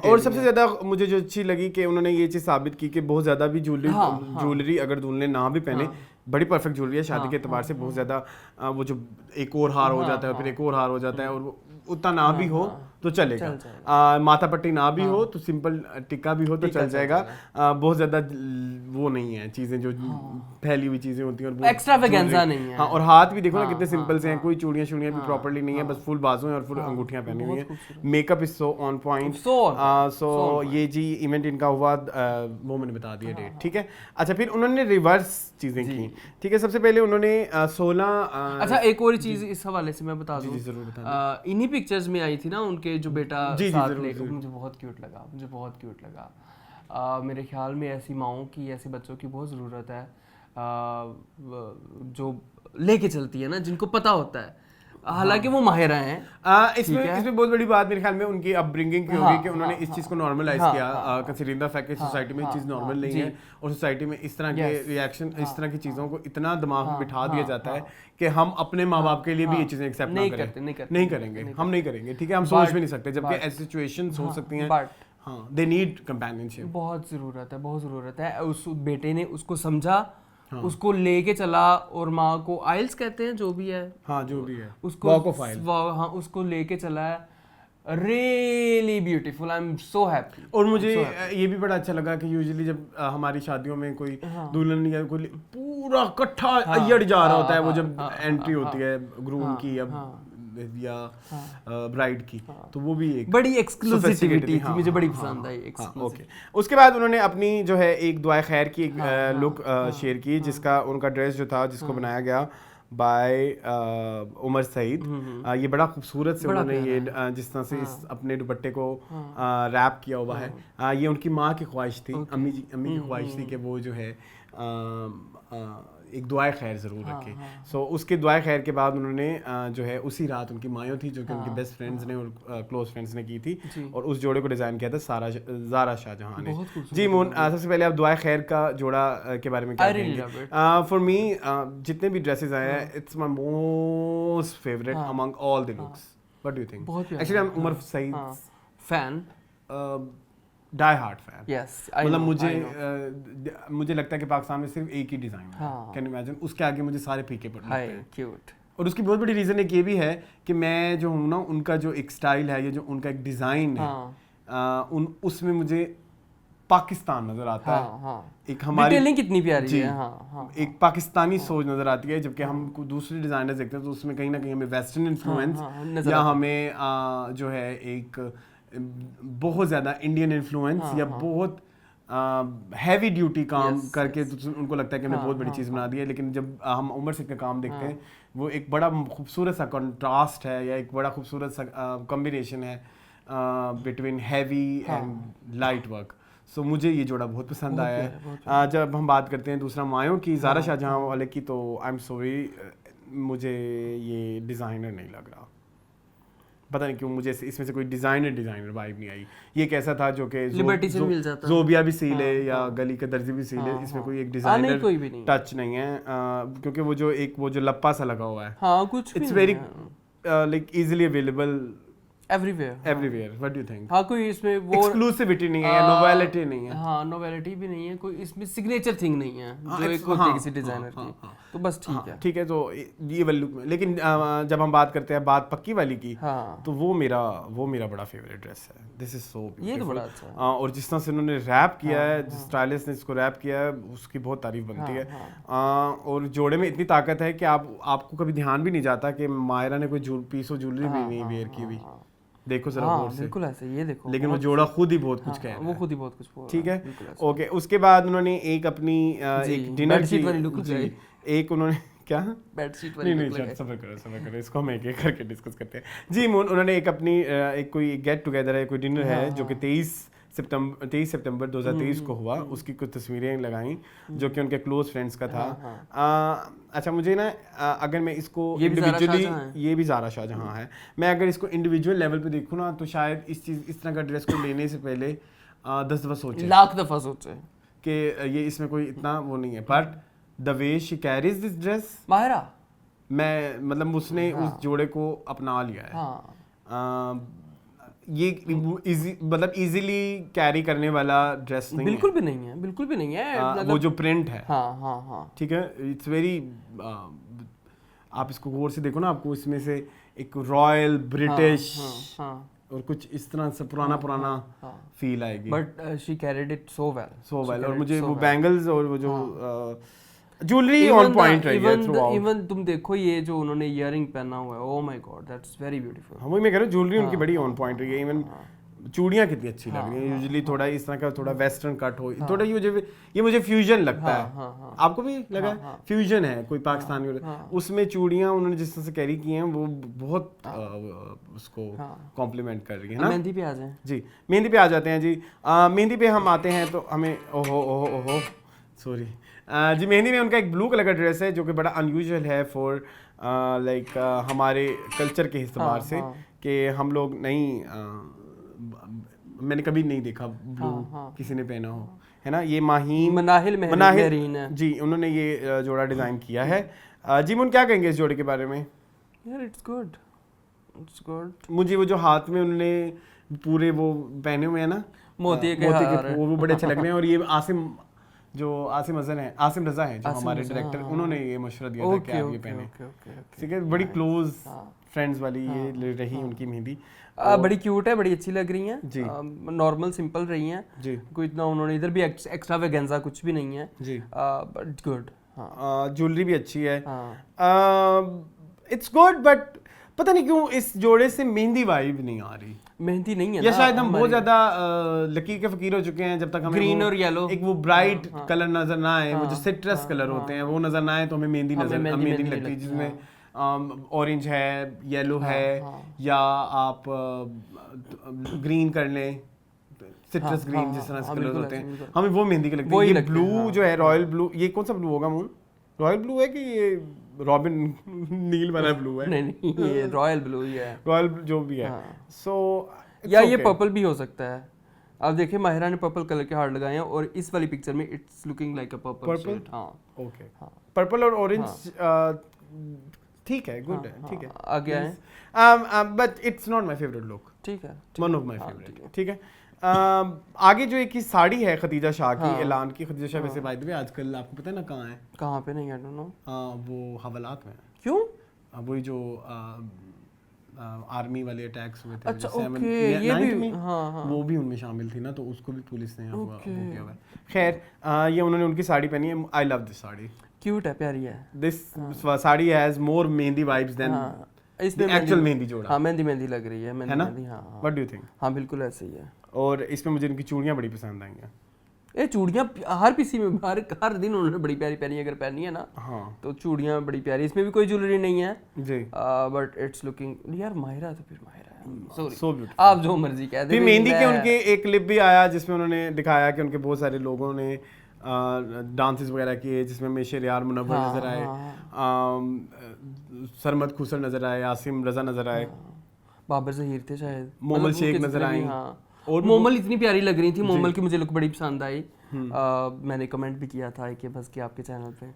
Speaker 1: और सबसे ज्यादा मुझे जो अच्छी लगी कि उन्होंने ये चीज साबित की कि बहुत ज्यादा भी ज्वेलरी अगर दूल्हे ना भी पहने, बड़ी परफेक्ट ज्वेलरी है शादी के एतबार से। बहुत ज्यादा वो जो एक और हार हो जाता है, फिर एक और हार हो जाता है, और उतना ना भी हो तो चलेगा। माथा पट्टी ना भी हो तो सिंपल टिक्का भी हो तो चल जाएगा। बहुत ज्यादा वो नहीं है चीजें जो फैली हुई चीजें होती हैं और
Speaker 2: एक्स्ट्रावेगेंजा नहीं है।
Speaker 1: हाँ, और हाथ भी देखो ना कितने सिंपल से हैं, कोई चूड़ियां शूड़ियां भी प्रॉपर्ली नहीं है, बस फुल बाजू हैं और फुल अंगूठियां पहनी हुई हैं। Makeup is so on point. So ये जी इवेंट इनका हुआ, वो मैंने बता दिया डेट, ठीक है। अच्छा, फिर उन्होंने रिवर्स चीजें की, ठीक है। सबसे पहले उन्होंने 16
Speaker 2: अच्छा, एक और चीज इस हवाले से मैं बता दूं, इन्हीं पिक्चर्स में आई थी ना उनके जो बेटा साथ लेकर, मुझे बहुत क्यूट लगा, मुझे बहुत क्यूट लगा। मेरे ख्याल में ऐसी माओं की, ऐसे बच्चों की बहुत ज़रूरत है जो लेके चलती है ना, जिनको पता होता है, हालांकि वो माहिरा हैं।
Speaker 1: इसमें बहुत बड़ी बात मेरे ख्याल में उनकी अपब्रिंगिंग की होगी कि उन्होंने इस चीज़ को नॉर्मलाइज किया, कंसीडरिंग द फैक्ट कि सोसाइटी में ये चीज़ नॉर्मल नहीं है और सोसाइटी में इस तरह के रिएक्शन, इस तरह की चीज़ों को इतना दिमाग में बिठा दिया जाता है कि हम अपने माँ बाप के लिए भी ये चीज़ें एक्सेप्ट नहीं करेंगे, हम नहीं करेंगे, ठीक है। हम सोच भी नहीं सकते, जबकि ऐसी सिचुएशन हो सकती हैं। हाँ, दे नीड कंपेनियनशिप,
Speaker 2: बहुत ज़रूरत है। उस बेटे ने उसको समझा, उसको लेके चला, और माँ को आइल्स कहते हैं जो भी है,
Speaker 1: हाँ जो भी है,
Speaker 2: उसको हाँ उसको लेके चला है। Really beautiful, I am so happy.
Speaker 1: और मुझे ये भी बड़ा अच्छा लगा कि यूजुअली जब हमारी शादियों में कोई दुल्हन या कोई पूरा इकट्ठा अय्यड़ जा रहा होता है, वो जब एंट्री होती है ग्रूम की या ब्राइड की, तो वो भी एक
Speaker 2: बड़ी एक्सक्लूसिविटी थी, मुझे बड़ी पसंद आई।
Speaker 1: ओके, उसके बाद उन्होंने अपनी जो है एक दुआ खैर की एक लुक शेयर की, जिसका उनका ड्रेस जो था, जिसको बनाया गया बाय उमर सईद। ये बड़ा खूबसूरत से उन्होंने ये जिस तरह से इस अपने दुपट्टे को रैप किया हुआ है, ये उनकी माँ की ख्वाहिश थी, अम्मी की ख्वाहिश थी कि वो जो है एक दुआ खैर ज़रूर रखे। सो उसके दुआ खैर के बाद उन्होंने जो है उसी रात उनकी मायों थी, जो कि उनकी बेस्ट फ्रेंड्स ने और क्लोज फ्रेंड्स ने की थी, और उस जोड़े को डिज़ाइन किया था ज़ारा शाहजहां ने। जी मोन, सबसे पहले आप दुआ खैर का जोड़ा के बारे में क्या कहेंगे? फॉर मी जितने भी ड्रेसेस आए हैं, it's my most favourite among all the looks. What do you think? Actually I am Umar Saeed
Speaker 2: fan,
Speaker 1: die hard fan.
Speaker 2: Yes,
Speaker 1: मतलब मुझे लगता है कि पाकिस्तान में सिर्फ एक ही डिजाइन है, कैन यू इमेजिन? उसके आगे मुझे सारे फीके पड़ते हैं।
Speaker 2: क्यूट।
Speaker 1: और उसकी बहुत बड़ी रीज़न एक ये भी है कि मैं जो हूँ ना, उनका जो एक स्टाइल है, ये जो उनका एक डिज़ाइन है, उसमें मुझे पाकिस्तान नजर आता है। एक हमारी
Speaker 2: डिटेलिंग कितनी प्यारी है,
Speaker 1: एक पाकिस्तानी सोच नजर आती है, जबकि हम दूसरे डिजाइनर्स देखते हैं तो उसमें कहीं ना कहीं हमें वेस्टर्न इन्फ्लुएंस या हमें जो है एक बहुत ज़्यादा इंडियन इन्फ्लुएंस या बहुत हैवी ड्यूटी काम करके उनको लगता है कि हमने बहुत बड़ी चीज़ बना दी है। लेकिन जब हम उमर सिख का काम देखते हैं, वो एक बड़ा खूबसूरत सा कंट्रास्ट है, या एक बड़ा खूबसूरत सा कॉम्बिनेशन है between heavy and light work. So मुझे ये जोड़ा बहुत पसंद आया है। जब हम बात करते हैं दूसरा मायों की, ज़ारा शाहजहां वाले की, तो आई एम सॉरी, मुझे ये डिज़ाइनर नहीं लग रहा, पता नहीं क्यों मुझे इसमें से कोई डिजाइनर वाइब नहीं आई। ये कैसा था जो कि ज़ोबिया भी सी ले या गली का दर्जी भी सी ले, इसमें कोई एक डिजाइनर टच नहीं है, क्योंकि वो जो लप्पा सा लगा हुआ है, it's very like easily available everywhere. What do you think?
Speaker 2: हाँ, कोई इसमें वो
Speaker 1: एक्सक्लूसिविटी नहीं है, नोवेलिटी नहीं है।
Speaker 2: हाँ, नोवेलिटी भी नहीं है, कोई इसमें सिग्नेचर थिंग नहीं है जो एक होती है किसी डिजाइनर की, तो बस ठीक है। तो ये वाली लुक में, लेकिन जब हम बात करते हैं बात पक्की वाली की, तो वो मेरा बड़ा फेवरेट ड्रेस है। दिस इज सो ये तो बड़ा अच्छा है।
Speaker 1: और जिस तरह से उन्होंने रैप किया है, जिस स्टाइलिस्ट ने इसको रैप किया है, उसकी बहुत तारीफ बनती है। और जोड़े में इतनी ताकत है कि आपको कभी ध्यान भी नहीं जाता कि मायरा ने कोई पीस ऑफ ज्वेलरी भी नहीं वेयर की हुई। देखो जरा गौर से,
Speaker 2: बिल्कुल ऐसे, ये देखो,
Speaker 1: लेकिन वो जोड़ा खुद ही बहुत कुछ कह रहा है,
Speaker 2: वो खुद ही बहुत कुछ बोल रहा है।
Speaker 1: ठीक है, ओके। उसके बाद उन्होंने एक अपनी एक डिनर की एक उन्होंने क्या
Speaker 2: बेडशीट वाली
Speaker 1: नहीं सबर करो, इसको हम एक करके डिस्कस करते हैं। जी मोन, उन्होंने एक अपनी एक कोई गेट टुगेदर है, कोई डिनर है, जो कि 23 सितंबर 2023 को हुआ, उसकी कुछ तस्वीरें लगाई जो कि उनके क्लोज फ्रेंड्स का था। अच्छा, मुझे ना अगर मैं इसको इंडिविजुअली, ये भी ज़ारा शाहजहां है, मैं अगर इसको इंडिविजुअल लेवल पे देखूँ ना, तो शायद इस तरह का ड्रेस को लेने से पहले 10 दफ़ा सोचे,
Speaker 2: लाख दफ़ा सोचे
Speaker 1: कि ये इसमें कोई इतना वो नहीं है। But the way she carries this dress,
Speaker 2: Mahira,
Speaker 1: मैं मतलब उसने उस जोड़े को अपना लिया है। ये मतलब इजीली कैरी करने वाला ड्रेस नहीं है,
Speaker 2: बिल्कुल भी नहीं है।
Speaker 1: वो जो प्रिंट है,
Speaker 2: हाँ,
Speaker 1: ठीक है, इट्स वेरी, आप इसको गौर से देखो ना, आपको इसमें से एक रॉयल ब्रिटिश और कुछ इस तरह से पुराना फील आएगी,
Speaker 2: but she carried it so well
Speaker 1: और मुझे वो बैंगल्स और वो जो ज्वेलरी ऑन पॉइंट रही है थ्रू
Speaker 2: इवन तुम देखो ये जो उन्होंने इयररिंग पहना हुआ है, oh my God that's very beautiful.
Speaker 1: हाँ वही मैं कह रहा हूँ, ज्वेलरी उनकी बड़ी ऑन पॉइंट रही है। इवन चूड़ियाँ कितनी अच्छी लग रही हैं, यूजुअली थोड़ा इस तरह का थोड़ा वेस्टर्न कट हो, थोड़ा ये मुझे फ्यूजन लगता है। आपको भी लगा फ्यूजन है कोई पाकिस्तानी उसमें चूड़ियाँ उन्होंने जिस तरह से कैरी की हैं वो बहुत उसको कॉम्प्लीमेंट कर रही है ना।
Speaker 2: मेहंदी पे आ जाएं
Speaker 1: जी, मेहंदी पे आ जाते हैं जी। मेहंदी पे हम आते हैं तो हमें ओहो सॉरी जी, मेहंदी में उनका एक ब्लू कलर का ड्रेस है जो कि बड़ा अनयूजुअल है फॉर लाइक हमारे कल्चर के हिसाब से कि हम लोग नहीं मैंने कभी नहीं देखा ब्लू किसी ने पहना हो, है ना। ये
Speaker 2: मनाहिल
Speaker 1: जी उन्होंने ये जोड़ा डिज़ाइन किया है। जी मुन क्या कहेंगे इस जोड़े के बारे में?
Speaker 2: यार इट्स गुड।
Speaker 1: मुझे वो जो हाथ में उन्होंने पूरे वो पहने हुए हैं ना
Speaker 2: मोती के
Speaker 1: वो बड़े अच्छे लग रहे हैं। और ये आसिम रजा है जो हमारे डायरेक्टर, उन्होंने ये मशवरा दिया था कि आप ये पहने, ठीक है। बड़ी क्लोज फ्रेंड्स वाली ये रही उनकी मेहंदी,
Speaker 2: बड़ी क्यूट है, बड़ी अच्छी लग रही हैं
Speaker 1: जी।
Speaker 2: नॉर्मल सिंपल रही हैं
Speaker 1: जी,
Speaker 2: कोई इतना उन्होंने इधर भी एक्स्ट्रा वेगेंजा कुछ भी नहीं है
Speaker 1: जी,
Speaker 2: बट गुड।
Speaker 1: ज्वेलरी भी अच्छी है, इट्स गुड। बट पता नहीं क्यों इस जोड़े से मेहंदी वाइब नहीं आ रही।
Speaker 2: मेहंदी नहीं है
Speaker 1: या शायद हम बहुत ज्यादा लकीर के फकीर हो चुके हैं, जब तक हमें
Speaker 2: ग्रीन और येलो
Speaker 1: एक वो ब्राइट कलर नजर ना आए, वो जो सिट्रस कलर होते हैं वो नजर ना आए तो हमें मेहंदी लगती है, जिसमें ऑरेंज है, येलो है, या आप ग्रीन कर लें, सिट्रस ग्रीन जिस तरह से कलर होते हैं, हमें वो मेहंदी के लगती है। ये ब्लू जो है रॉयल ब्लू, ये कौन सा ब्लू होगा मून? रॉयल ब्लू है कि ये रॉबिन नील वाला ब्लू है?
Speaker 2: नहीं ये रॉयल ब्लू ही है,
Speaker 1: रॉयल जो भी है। सो
Speaker 2: या ये पर्पल भी हो सकता है। आप देखिए माहिरा ने पर्पल कलर के हार्ट लगाए हैं और इस वाली पिक्चर में it's looking like a purple. हां
Speaker 1: ओके, पर्पल और ऑरेंज ठीक है, गुड है, ठीक है,
Speaker 2: आ गया है,
Speaker 1: but it's not my favourite look.
Speaker 2: ठीक है,
Speaker 1: वन ऑफ माय फेवरेट, ठीक है। आगे जो एक साड़ी है खदीजा शाह की, ऐलान की। खदीजा शाह वैसे बाय द वे आजकल आपको पता है ना कहाँ है?
Speaker 2: कहाँ पे? नहीं, आई डोंट नो।
Speaker 1: वो हवालात में।
Speaker 2: क्यों?
Speaker 1: वही जो आर्मी वाले अटैक्स हुए थे।
Speaker 2: अच्छा ओके, ये भी
Speaker 1: वो भी उनमें शामिल थी ना, तो उसको भी पुलिस ने वो किया हुआ है। खैर ये उन्होंने उनकी साड़ी पहनी है, I love this sari,
Speaker 2: cute है, प्यारी है।
Speaker 1: This sari has more mehndi vibes than
Speaker 2: इसमें
Speaker 1: एक्चुअल मेहंदी जोड़ा।
Speaker 2: हाँ मेहंदी लग रही है, मेहंदी। हाँ
Speaker 1: व्हाट डू यू थिंक?
Speaker 2: हाँ बिल्कुल ऐसे ही है।
Speaker 1: और इसमें मुझे इनकी चूड़ियाँ बड़ी पसंद आई हैं।
Speaker 2: ये चूड़ियाँ हर किसी में हर दिन उन्होंने बड़ी प्यारी प्यारी अगर पहनी है ना,
Speaker 1: हाँ
Speaker 2: तो चूड़ियाँ बड़ी प्यारी। इसमें भी कोई ज्वेलरी नहीं है
Speaker 1: जी,
Speaker 2: बट इट्स लुकिंग यार माहिरा, तो फिर माहिरा है, सॉरी
Speaker 1: सो ब्यूटीफुल,
Speaker 2: आप जो मर्जी कह दे।
Speaker 1: फिर मेहंदी के उनके एक क्लिप भी आया जिसमें उन्होंने दिखाया कि उनके बहुत सारे लोगों ने डांसेस वगैरह किए, जिसमें में शेरियार मुनव्वर नजर आए, सरमद खुसर नजर आए, आसिम रजा नजर आए,
Speaker 2: बाबर ज़हीर थे शायद,
Speaker 1: मोमल शेख नजर आई।
Speaker 2: और मोमल इतनी प्यारी लग रही थी, मोमल की मुझे लुक बड़ी पसंद आई। मैंने कमेंट भी किया था कि बस कि आपके चैनल पे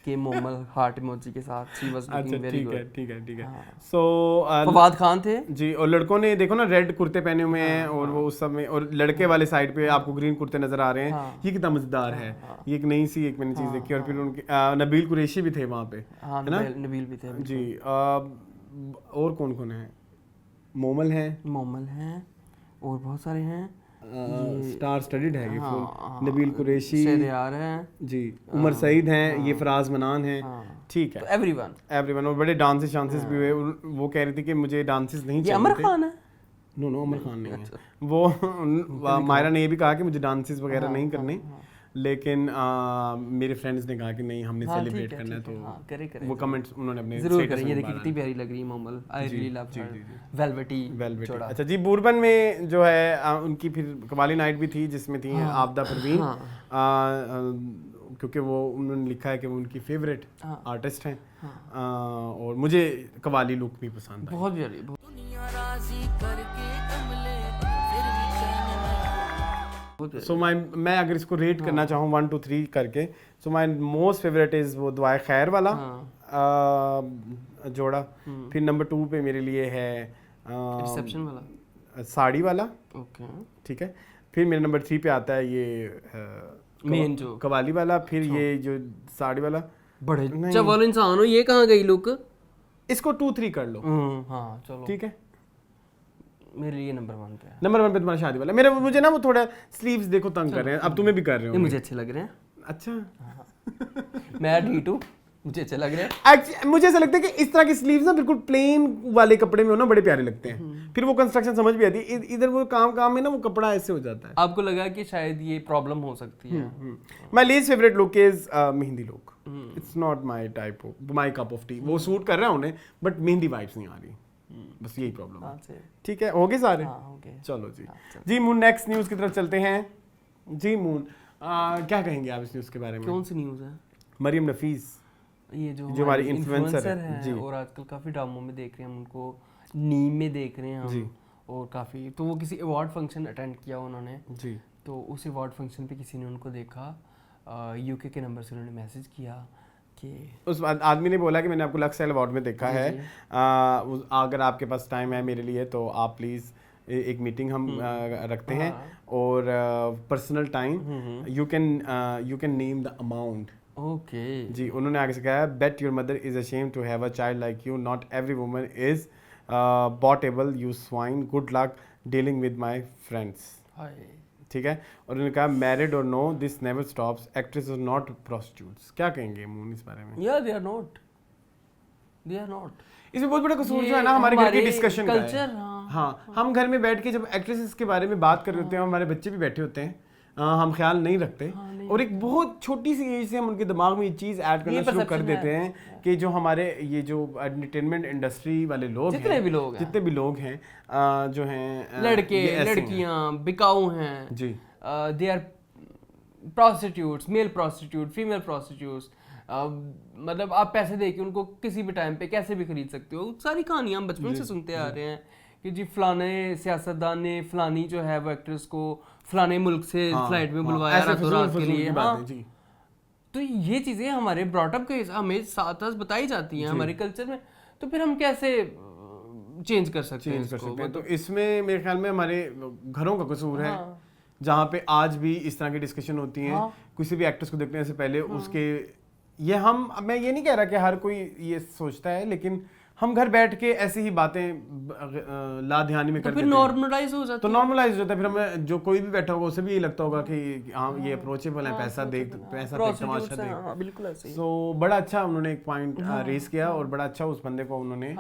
Speaker 2: कि मोमल हार्ट इमोजी के साथ, she was looking very good.
Speaker 1: ठीक है। सो
Speaker 2: फवाद खान थे जी,
Speaker 1: और लड़कों ने देखो ना रेड कुर्ते पहने हुए हैं, और वो उस समय, और लड़के वाले साइड पे आपको ग्रीन कुर्ते नजर आ रहे हैं। ये कितना मजेदार है, ये एक नई सी एक मैंने चीज देखी। और फिर उनके नबील कुरैशी भी थे वहाँ पे, है ना?
Speaker 2: नबील भी थे
Speaker 1: जी। और कौन कौन है? मोमल है
Speaker 2: और बहुत सारे हैं,
Speaker 1: स्टार स्टडीड है ये फुल। नबील कुरैशी,
Speaker 2: शेरियार हैं जी,
Speaker 1: उमर सईद हैं, ये फराज मनान हैं, ठीक है, एवरीवन। और बड़े डांसेस भी हुए। वो कह रही थी कि मुझे डांसेस नहीं चाहिए।
Speaker 2: अमर खान है?
Speaker 1: नो अमर खान नहीं है वो। मायरा ने ये भी कहा कि मुझे डांसेस वगैरह नहीं करने, लेकिन मेरे फ्रेंड्स ने कहा कि नहीं हमने सेलिब्रेट करना है, तो करे। वो कमेंट्स उन्होंने अपने
Speaker 2: जरूर करें। ये देखिए कितनी प्यारी लग रही है Momal, I really love her, velvety.
Speaker 1: अच्छा जी, बुरबन में जो है उनकी फिर कवाली नाइट भी थी, जिसमें थी आबदा परवीन, क्योंकि वो उन्होंने लिखा है कि वो उनकी फेवरेट आर्टिस्ट हैं। और मुझे कवाली लुक भी पसंद आई,
Speaker 2: बहुत प्यारी।
Speaker 1: सो मैं अगर इसको रेट करना चाहूँ 1 2 3 करके, सो माई मोस्ट फेवरेट इज वो दुआए खैर वाला जोड़ा। फिर नंबर 2 पे मेरे लिए है
Speaker 2: रिसेप्शन वाला,
Speaker 1: साड़ी वाला,
Speaker 2: ओके
Speaker 1: ठीक है। फिर मेरे नंबर 3 पे आता है ये
Speaker 2: मेन जो
Speaker 1: कवाली वाला, फिर ये जो साड़ी वाला।
Speaker 2: बड़े चवल इंसान हो, ये कहाँ गई लुक?
Speaker 1: इसको 2 3 कर लो।
Speaker 2: हाँ चलो
Speaker 1: ठीक है।
Speaker 2: मेरे लिए नंबर 1 पे है।
Speaker 1: नंबर 1 पे तुम्हारा शादी वाला। मेरा मुझे ना वो थोड़ा स्लीव्स देखो तंग कर रहे हैं, अब तुम्हें भी कर रहे हो।
Speaker 2: ये मुझे अच्छे लग रहे हैं।
Speaker 1: अच्छा
Speaker 2: मैं ढीठू, मुझे अच्छे लग रहे हैं।
Speaker 1: मुझे ऐसा लगता है कि इस तरह की स्लीव्स ना बिल्कुल प्लेन वाले कपड़े में हो ना बड़े प्यारे लगते हैं, फिर वो कंस्ट्रक्शन समझ भी आती है। इधर वो काम में ना वो कपड़ा ऐसे हो जाता है।
Speaker 2: आपको लगा कि शायद ये प्रॉब्लम हो सकती है?
Speaker 1: My least favourite look is mehndi look. It's not my type of my cup of T. वो सूट कर रहा है उन्हें बट मेहंदी वाइब्स नहीं आ रही, बस यही प्रॉब्लम है। ठीक है, हो गए सारे? चलो जी। जी मून, नेक्स्ट न्यूज़ की तरफ चलते हैं। जी मून, क्या कहेंगे आप इस न्यूज़ के बारे में?
Speaker 2: कौन सी न्यूज़ है?
Speaker 1: मरियम नफीस,
Speaker 2: ये जो
Speaker 1: हमारी इन्फ्लुएंसर है
Speaker 2: जी, और आजकल काफ़ी ड्रामों में देख रहे हैं हम उनको, नीम में देख रहे हैं हम जी, और काफ़ी। तो वो किसी अवार्ड फंक्शन अटेंड किया उन्होंने जी, तो उस अवार्ड फंक्शन पे किसी ने उनको देखा, यूके के नंबर से उन्होंने मैसेज किया कि
Speaker 1: उस आदमी ने बोला कि मैंने आपको लक्ससेल अवार्ड में देखा है, अगर आपके पास टाइम है मेरे लिए तो आप प्लीज़ एक मीटिंग हम रखते हैं और personal time you can name the amount.
Speaker 2: Okay
Speaker 1: जी, उन्होंने आगे से कहा, bet your mother is ashamed to have a child like you, not every woman is buyable, you swine, good luck dealing with my friends. ठीक है, और उन्होंने कहा मैरिड और no this never stops, actress are not prostitutes. क्या कहेंगे moon इस बारे में?
Speaker 2: या दे आर नॉट
Speaker 1: इसमें बहुत बड़ा कसूर जो है ना हमारे घर के डिस्कशन का है। हाँ, हम घर में बैठ के जब एक्ट्रेसेस के बारे में बात कर रहे होते हैं, हमारे बच्चे भी बैठे होते हैं, हम ख्याल नहीं रखते, और एक बहुत छोटी सी एज से हम उनके दिमाग में ये चीज़ ऐड करना शुरू कर देते हैं कि जो हमारे ये जो एंटरटेनमेंट इंडस्ट्री वाले लोग
Speaker 2: जितने भी लोग हैं
Speaker 1: जो हैं
Speaker 2: लड़के लड़कियां बिकाऊ हैं जी, they are prostitutes, male prostitute, female prostitutes, मतलब आप पैसे दे के उनको किसी भी टाइम पे कैसे भी खरीद सकते हो। सारी कहानियां हम बचपन से सुनते आ रहे हैं कि जी फलाने सियासतदान ने फलानी जो है वो एक्ट्रेस को फलाने मुल्क से फ्लाइट में बुलवाया रातों रात के लिए। तो ये चीज़ें हमारे ब्रॉटअप के हमें साथ बताई जाती हैं हमारे कल्चर में, तो फिर हम कैसे चेंज कर सकते हैं?
Speaker 1: तो इसमें मेरे ख्याल में हमारे घरों का कसूर है, जहाँ पे आज भी इस तरह की डिस्कशन होती हैं। किसी भी एक्ट्रेस को देखने से पहले उसके मैं ये नहीं कह रहा कि हर कोई ये सोचता है, लेकिन हम घर बैठ के ऐसी ही बातें लाध्यानी में कर देते हैं,
Speaker 2: नॉर्मलाइज हो जाता है।
Speaker 1: तो नॉर्मलाइज हो जाता है, फिर हमें जो कोई भी बैठा होगा उसे भी ये लगता होगा कि हाँ ये अप्रोचेबल है, पैसा देख तमाशा देख।
Speaker 2: बिल्कुल ऐसे ही।
Speaker 1: सो बड़ा अच्छा उन्होंने एक पॉइंट रेस किया और बड़ा अच्छा उस बंदे को उन्होंने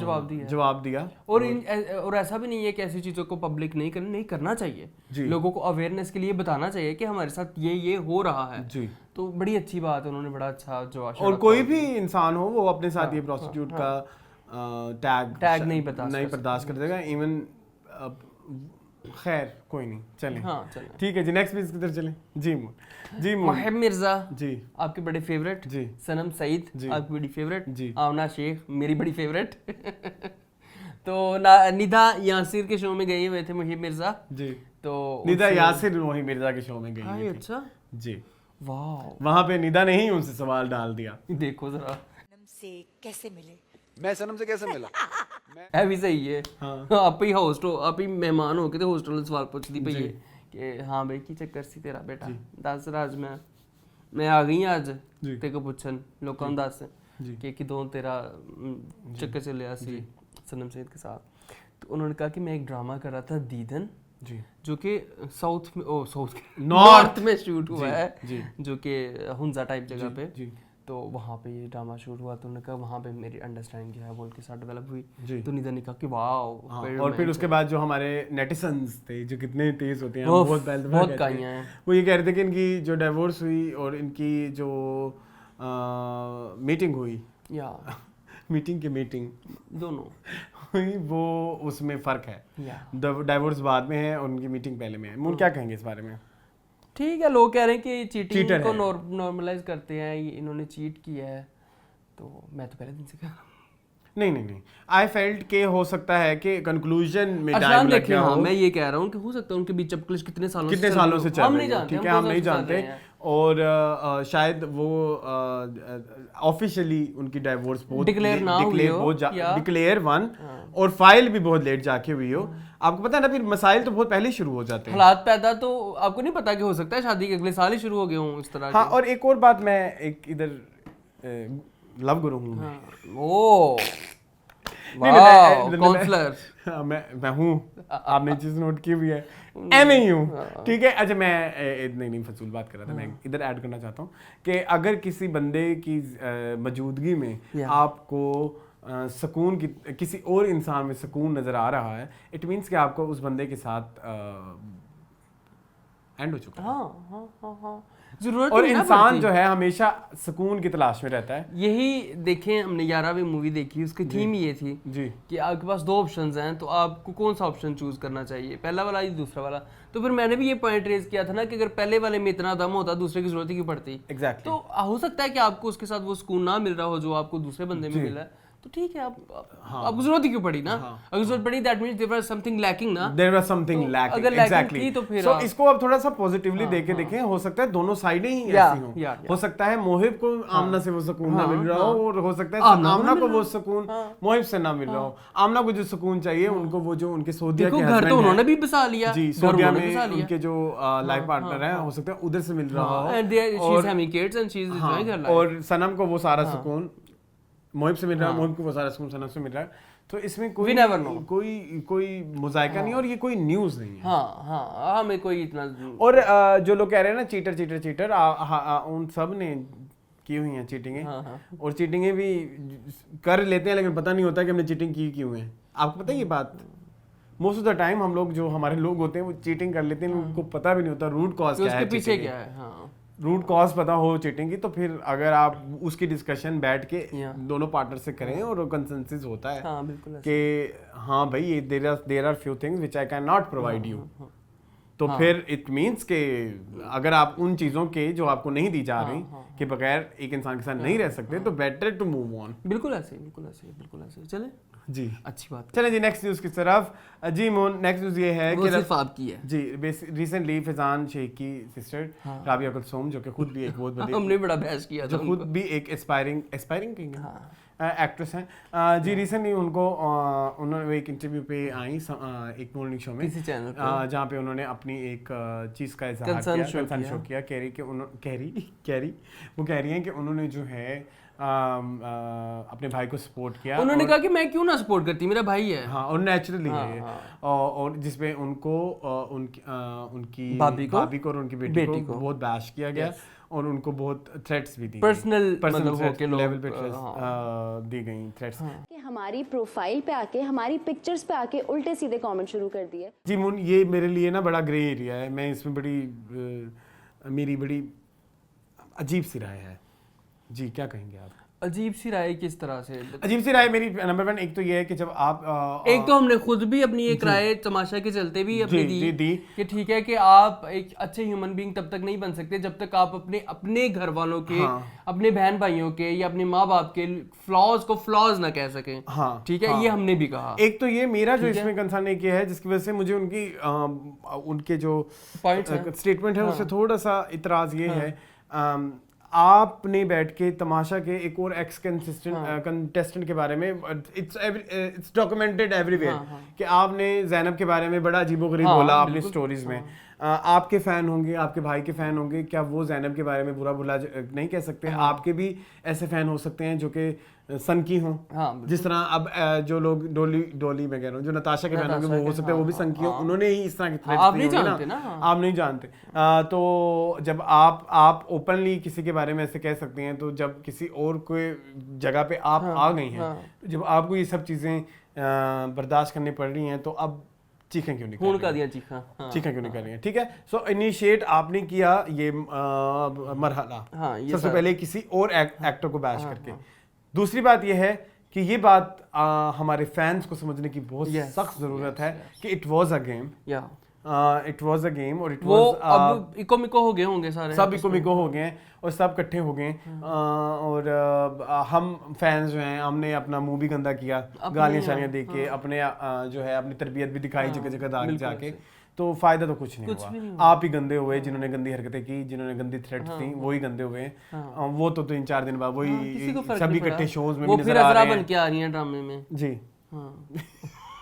Speaker 1: जवाब दिया।
Speaker 2: और ऐसा भी नहीं है कि ऐसी चीज़ों को पब्लिक नहीं करना चाहिए, लोगों को अवेयरनेस के लिए बताना चाहिए कि हमारे साथ ये हो रहा है जी। तो बड़ी अच्छी बात है, उन्होंने बड़ा अच्छा जवाब।
Speaker 1: और कोई भी इंसान हो वो अपने साथ ये प्रोस्टिट्यूट का टैग नहीं बर्दाश्त कर देगा, इवन खैर कोई नहीं, चलें। ठीक है जी, नेक्स्ट पेज की तरफ चलें। जी
Speaker 2: मोहब मिर्जा
Speaker 1: जी
Speaker 2: आपके बड़े फेवरेट जी, सनम सईद आपकी बड़ी फेवरेट जी, आमना शेख मेरी बड़ी फेवरेट तो निदा यासिर के शो में गए हुए थे मोहिब मिर्जा जी, तो
Speaker 1: निदा यासिर मोहिब मिर्जा के शो में गई हुई थी।
Speaker 2: अच्छा जी, वाह,
Speaker 1: वहां पे निदा ने ही उनसे सवाल डाल दिया।
Speaker 2: देखो जरा,
Speaker 5: सनम से कैसे मिले?
Speaker 6: मैं सनम से कैसे मिला?
Speaker 2: है भी सही है। आप ही होस्ट हो, आप ही मेहमान हो के तो होस्टल सवाल पूछ दी भई कि हाँ भाई की चक्कर सी तेरा बेटा दस राज मैं आ गई आज ते को पूछन लोकां नु दस कि किदों तेरा चक्कर चलिया सी सनम सईद के साथ। तो उन्होंने कहा कि मैं एक ड्रामा कर रहा था दीदन जी, जो कि नॉर्थ में शूट हुआ है, जो कि हुंजा टाइप जगह पे जी। तो वहाँ पे ये ड्रामा शूट हुआ, तो उन्होंने कहा वहाँ पे मेरी अंडरस्टैंडिंग जो है बोल के साथ डेवलप हुई। तो निदा ने कहा कि वाओ।
Speaker 1: और फिर उसके बाद जो हमारे नेटिजन्स थे जो कितने तेज होते हैं,
Speaker 2: बहुत काइयां हैं,
Speaker 1: वो ये कह रहे थे कि इनकी जो डिवोर्स हुई और इनकी जो मीटिंग हुई या मीटिंग दोनों हुई, वो उसमें फ़र्क है। डिवोर्स बाद में है और उनकी मीटिंग पहले में है। मुन क्या कहेंगे इस बारे में?
Speaker 2: ठीक है, लोग कह रहे हैं कि चीटिंग को नॉर्मलाइज करते हैं, इन्होंने चीट किया है, तो मैं तो पहले दिन से कह रहा हूँ
Speaker 1: नहीं आई फेल्ट के हो सकता है कि कंक्लूजन में टाइम लग गया हो।
Speaker 2: मैं ये कह रहा हूँ कि हो सकता है उनके बीच अब कितने सालों से
Speaker 1: चल रही है, ठीक है, हम नहीं जानते, और शायद वो ऑफिशियली उनकी डिवोर्स बहुत डिक्लेयर वन और फाइल भी बहुत लेट जाके हुई हो। आपको पता है ना, फिर मसाइल तो बहुत पहले शुरू हो जाते हैं,
Speaker 2: हालात पैदा, तो आपको नहीं पता कि हो सकता है शादी के अगले साल ही शुरू हो गए हों इस तरह।
Speaker 1: हाँ, और एक और बात, मैं एक इधर लव गुरु हूँ।
Speaker 2: ओ काउंसलर।
Speaker 1: हाँ, मैं हूँ, आपने चीज नोट की भी है, एम ही हूँ, ठीक है। अच्छा मैं नहीं फजूल बात कर रहा था, मैं इधर ऐड करना चाहता हूँ कि अगर किसी बंदे की मौजूदगी में आपको सुकून की किसी और इंसान में सुकून नजर आ रहा है, इट मीन्स कि आपको उस बंदे के साथ एंड हो चुका है।
Speaker 2: हाँ जरूरत
Speaker 1: और
Speaker 2: नहीं ना
Speaker 1: इंसान
Speaker 2: पड़ती।
Speaker 1: जो है हमेशा सुकून की तलाश में रहता है।
Speaker 2: यही देखें, हमने 11वीं मूवी देखी, उसकी थीम ये थी
Speaker 1: जी
Speaker 2: कि आपके पास 2 ऑप्शंस हैं, तो आपको कौन सा ऑप्शन चूज करना चाहिए, पहला वाला या दूसरा वाला। तो फिर मैंने भी ये पॉइंट रेज किया था ना कि अगर पहले वाले में इतना दम होता, दूसरे की जरूरत ही क्यों पड़ती।
Speaker 1: एग्जैक्टली।
Speaker 2: तो हो सकता है कि आपको उसके साथ वो सुकून ना मिल रहा हो जो आपको दूसरे बंदे में मिल रहा है, तो ठीक है, आपको जरूरत ही क्यों पड़ी ना। अगर जरूरत पड़ी that means there was something lacking ना,
Speaker 1: देयर वाज समथिंग
Speaker 2: तो
Speaker 1: लैकिंग,
Speaker 2: अगर lacking
Speaker 1: एग्जैक्टली।
Speaker 2: थी तो फिर
Speaker 1: सो इसको अब थोड़ा सा पॉजिटिवली देके देखें, हो सकता है दोनों साइडें ही ऐसी हों। हो सकता है मोहिब को आमना से वो सुकून ना मिल रहा हो, और हो सकता है आमना को वो सुकून मोहिब से ना मिल रहा हो। आमना को जो सुकून चाहिए, उनको वो जो उनके सोदिया के
Speaker 2: घर तो उन्होंने भी बसा लिया,
Speaker 1: जी, सोदिया में उनके जो लाइफ पार्टनर है, हो सकता है उधर से मिल रहा हो,
Speaker 2: and she is having kids and she is enjoying her life.
Speaker 1: और सनम को वो सारा सुकून मोहिब से मिल रहा है, मोहिब को वो सारा सुकून सनम से मिल रहा है। तो इसमें कोई मुजायका नहीं, और ये कोई न्यूज़ नहीं है।
Speaker 2: हाँ हमें कोई इतना।
Speaker 1: और जो लोग कह रहे हैं ना चीटर उन सब ने की हुई हैं चीटिंगें, और चीटिंगें भी कर लेते हैं, लेकिन पता नहीं होता कि हमने चीटिंग की क्यों है। आपको पता है ये बात? मोस्ट ऑफ द टाइम हम लोग जो हमारे लोग होते हैं वो चीटिंग कर लेते हैं, उनको पता भी नहीं होता रूट कॉज क्या है,
Speaker 2: उसके पीछे क्या है। हाँ,
Speaker 1: रूट कॉज पता हो चीटिंग की, तो फिर अगर आप उसकी डिस्कशन बैठ के दोनों पार्टनर से करें और कंसेंसस होता है कि हाँ भाई ये there are few things which I can not provide you, तो फिर इट मीन्स के अगर आप उन चीज़ों के जो आपको नहीं दी जा रही के बगैर एक इंसान के साथ नहीं रह सकते, तो बेटर टू मूव ऑन।
Speaker 2: बिल्कुल ऐसे चले
Speaker 1: जी,
Speaker 2: अच्छी बात।
Speaker 1: चलें जी नेक्स्ट न्यूज़ की तरफ। जी मोन, नेक्स्ट न्यूज़ ये है कि
Speaker 2: सिर्फ आपकी है
Speaker 1: जी, रिसेंटली फैजान शेख की सिस्टर राबिया कुलसूम, जो कि खुद भी एक बहुत बड़ी
Speaker 2: हमने बड़ा बहस किया,
Speaker 1: जो खुद भी एक एस्पायरिंग एक्ट्रेस हैं जी, रिसेंटली उन्होंने एक इंटरव्यू पे आई एक मॉर्निंग शो में,
Speaker 2: किसी चैनल
Speaker 1: जहाँ पे उन्होंने अपनी एक चीज़ का इज़हार किया, कंसर्न शो किया। वो कह रही हैं कि उन्होंने जो है अपने भाई को सपोर्ट किया।
Speaker 2: उन्होंने कहा कि मैं क्यों ना सपोर्ट करती, मेरा भाई है।
Speaker 1: हाँ, और नेचुरली है, और जिसपे उनको उनकी भाभी को और उनकी बेटी को बहुत बैश किया गया, और उनको बहुत थ्रेट्स भी दी, पर्सनल लेवल पे दी गई थ्रेट्स।
Speaker 6: कि हमारी प्रोफाइल पे आके, हमारी पिक्चर्स पे आके उल्टे सीधे कमेंट शुरू कर दिए।
Speaker 1: जी मुन, ये मेरे लिए ना बड़ा ग्रे एरिया है, मैं इसमें मेरी बड़ी अजीब सी राय है। जी, क्या कहेंगे आप?
Speaker 2: अजीब सी राय किस तरह से?
Speaker 1: अजीब सी राय मेरी नंबर 1 एक तो ये है कि जब आप
Speaker 2: एक तो हमने खुद भी अपनी एक राय तमाशा के चलते भी अपनी दी कि ठीक है कि आप एक अच्छे ह्यूमन बीइंग तब तक नहीं बन सकते जब तक आप अपने घर वालों के, अपने बहन भाइयों के या अपने माँ बाप के फ्लॉज को फ्लॉज ना कह सकें। हाँ, ठीक है, ये हमने भी कहा।
Speaker 1: एक तो ये मेरा जो इसमें कंसर्न एक ये है, जिसकी वजह से मुझे उनके जो स्टेटमेंट है उससे थोड़ा सा इतराज ये है। आपने बैठ के तमाशा के एक और एक्स कंटेस्टेंट के बारे में, इट्स डॉक्यूमेंटेड एवरीवेयर कि आपने ज़ैनब के बारे में बड़ा अजीबोगरीब बोला अपनी स्टोरीज में। आपके फैन होंगे, आपके भाई के फैन होंगे, क्या वो ज़ैनब के बारे में बुरा भला नहीं कह सकते? आपके भी ऐसे फैन हो सकते हैं जो कि सन की हों, जिस तरह अब जो लोग डोली में कह रहा हूँ, जो नताशा के फैन होंगे वो हो सकते हैं वो भी सन की हों, उन्होंने ही इस तरह की थ्रेट्स दी होंगी ना, आप नहीं जानते। तो जब आप ओपनली किसी के बारे में ऐसे कह सकते हैं, तो जब किसी और कोई जगह पे आप आ गई हैं, जब आपको ये सब चीज़ें बर्दाश्त करनी पड़ रही हैं, तो अब चीखें क्यों नहीं कर रही हैं? ठीक है, सो इनिशिएट आपने किया ये मरहला सबसे पहले किसी और एक्टर को बैश करके। दूसरी बात यह है कि ये बात हमारे फैंस को समझने की बहुत सख्त ज़रूरत है कि इट वाज अ गेम, और इट वाज
Speaker 2: अब इको हो गए होंगे सारे,
Speaker 1: सब इको हो गए हैं और सब इकट्ठे हो गए, और हम फैंस जो हैं हमने अपना मुंह भी गंदा किया, गालियाँ शालियाँ दे के, अपने जो है अपनी तरबियत भी दिखाई जगह जगह जाके, तो फायदा तो कुछ नहीं हुआ। आप ही गंदे हुए, जिन्होंने गंदी हरकतें की, जिन्होंने गंदी थ्रेट्स दी, वही गंदे हुए। वो तो 3-4 दिन बाद वही सभी इकट्ठे शोज में भी नजर आ रहे हैं,
Speaker 2: बन के आ रही हैं ड्रामे में।
Speaker 1: जी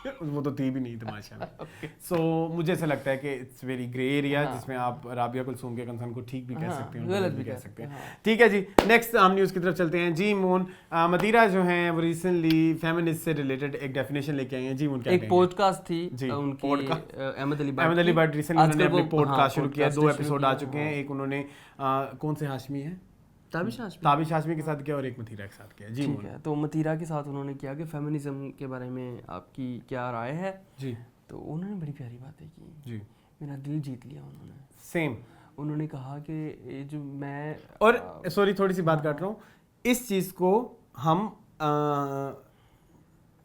Speaker 1: वो तो थी भी नहीं तमाशा में। सो मुझे ऐसा लगता है कि इट्स वेरी ग्रे एरिया जिसमें आप राबिया कुलसूम के कंसर्न को ठीक भी कह सकते हैं, गलत भी कह सकते हैं। ठीक है जी, नेक्स्ट हम न्यूज़ की तरफ चलते हैं। जी मून मतीरा जो हैं वो रिसेंटली फेमिनिस्ट से रिलेटेड एक डेफिनेशन लेके आई हैं। जी मून क्या
Speaker 2: एक पॉडकास्ट थी उनकी,
Speaker 1: अहमद अली भट्ट रिसेंटली उन्होंने अपनी पॉडकास्ट शुरू किया, 2 एपिसोड आ चुके हैं। एक उन्होंने कौन से हाशमी है, ताबिश हाशमी के साथ किया और एक मतीरा के साथ किया। जी
Speaker 2: ठीक है, तो मतीरा के साथ उन्होंने किया कि फेमिनिज्म के बारे में आपकी क्या राय है।
Speaker 1: जी,
Speaker 2: तो उन्होंने बड़ी प्यारी बातें की जी, मेरा दिल जीत लिया उन्होंने।
Speaker 1: सेम
Speaker 2: उन्होंने कहा कि ये जो मैं
Speaker 1: और सॉरी थोड़ी सी बात काट रहा हूँ, इस चीज़ को हम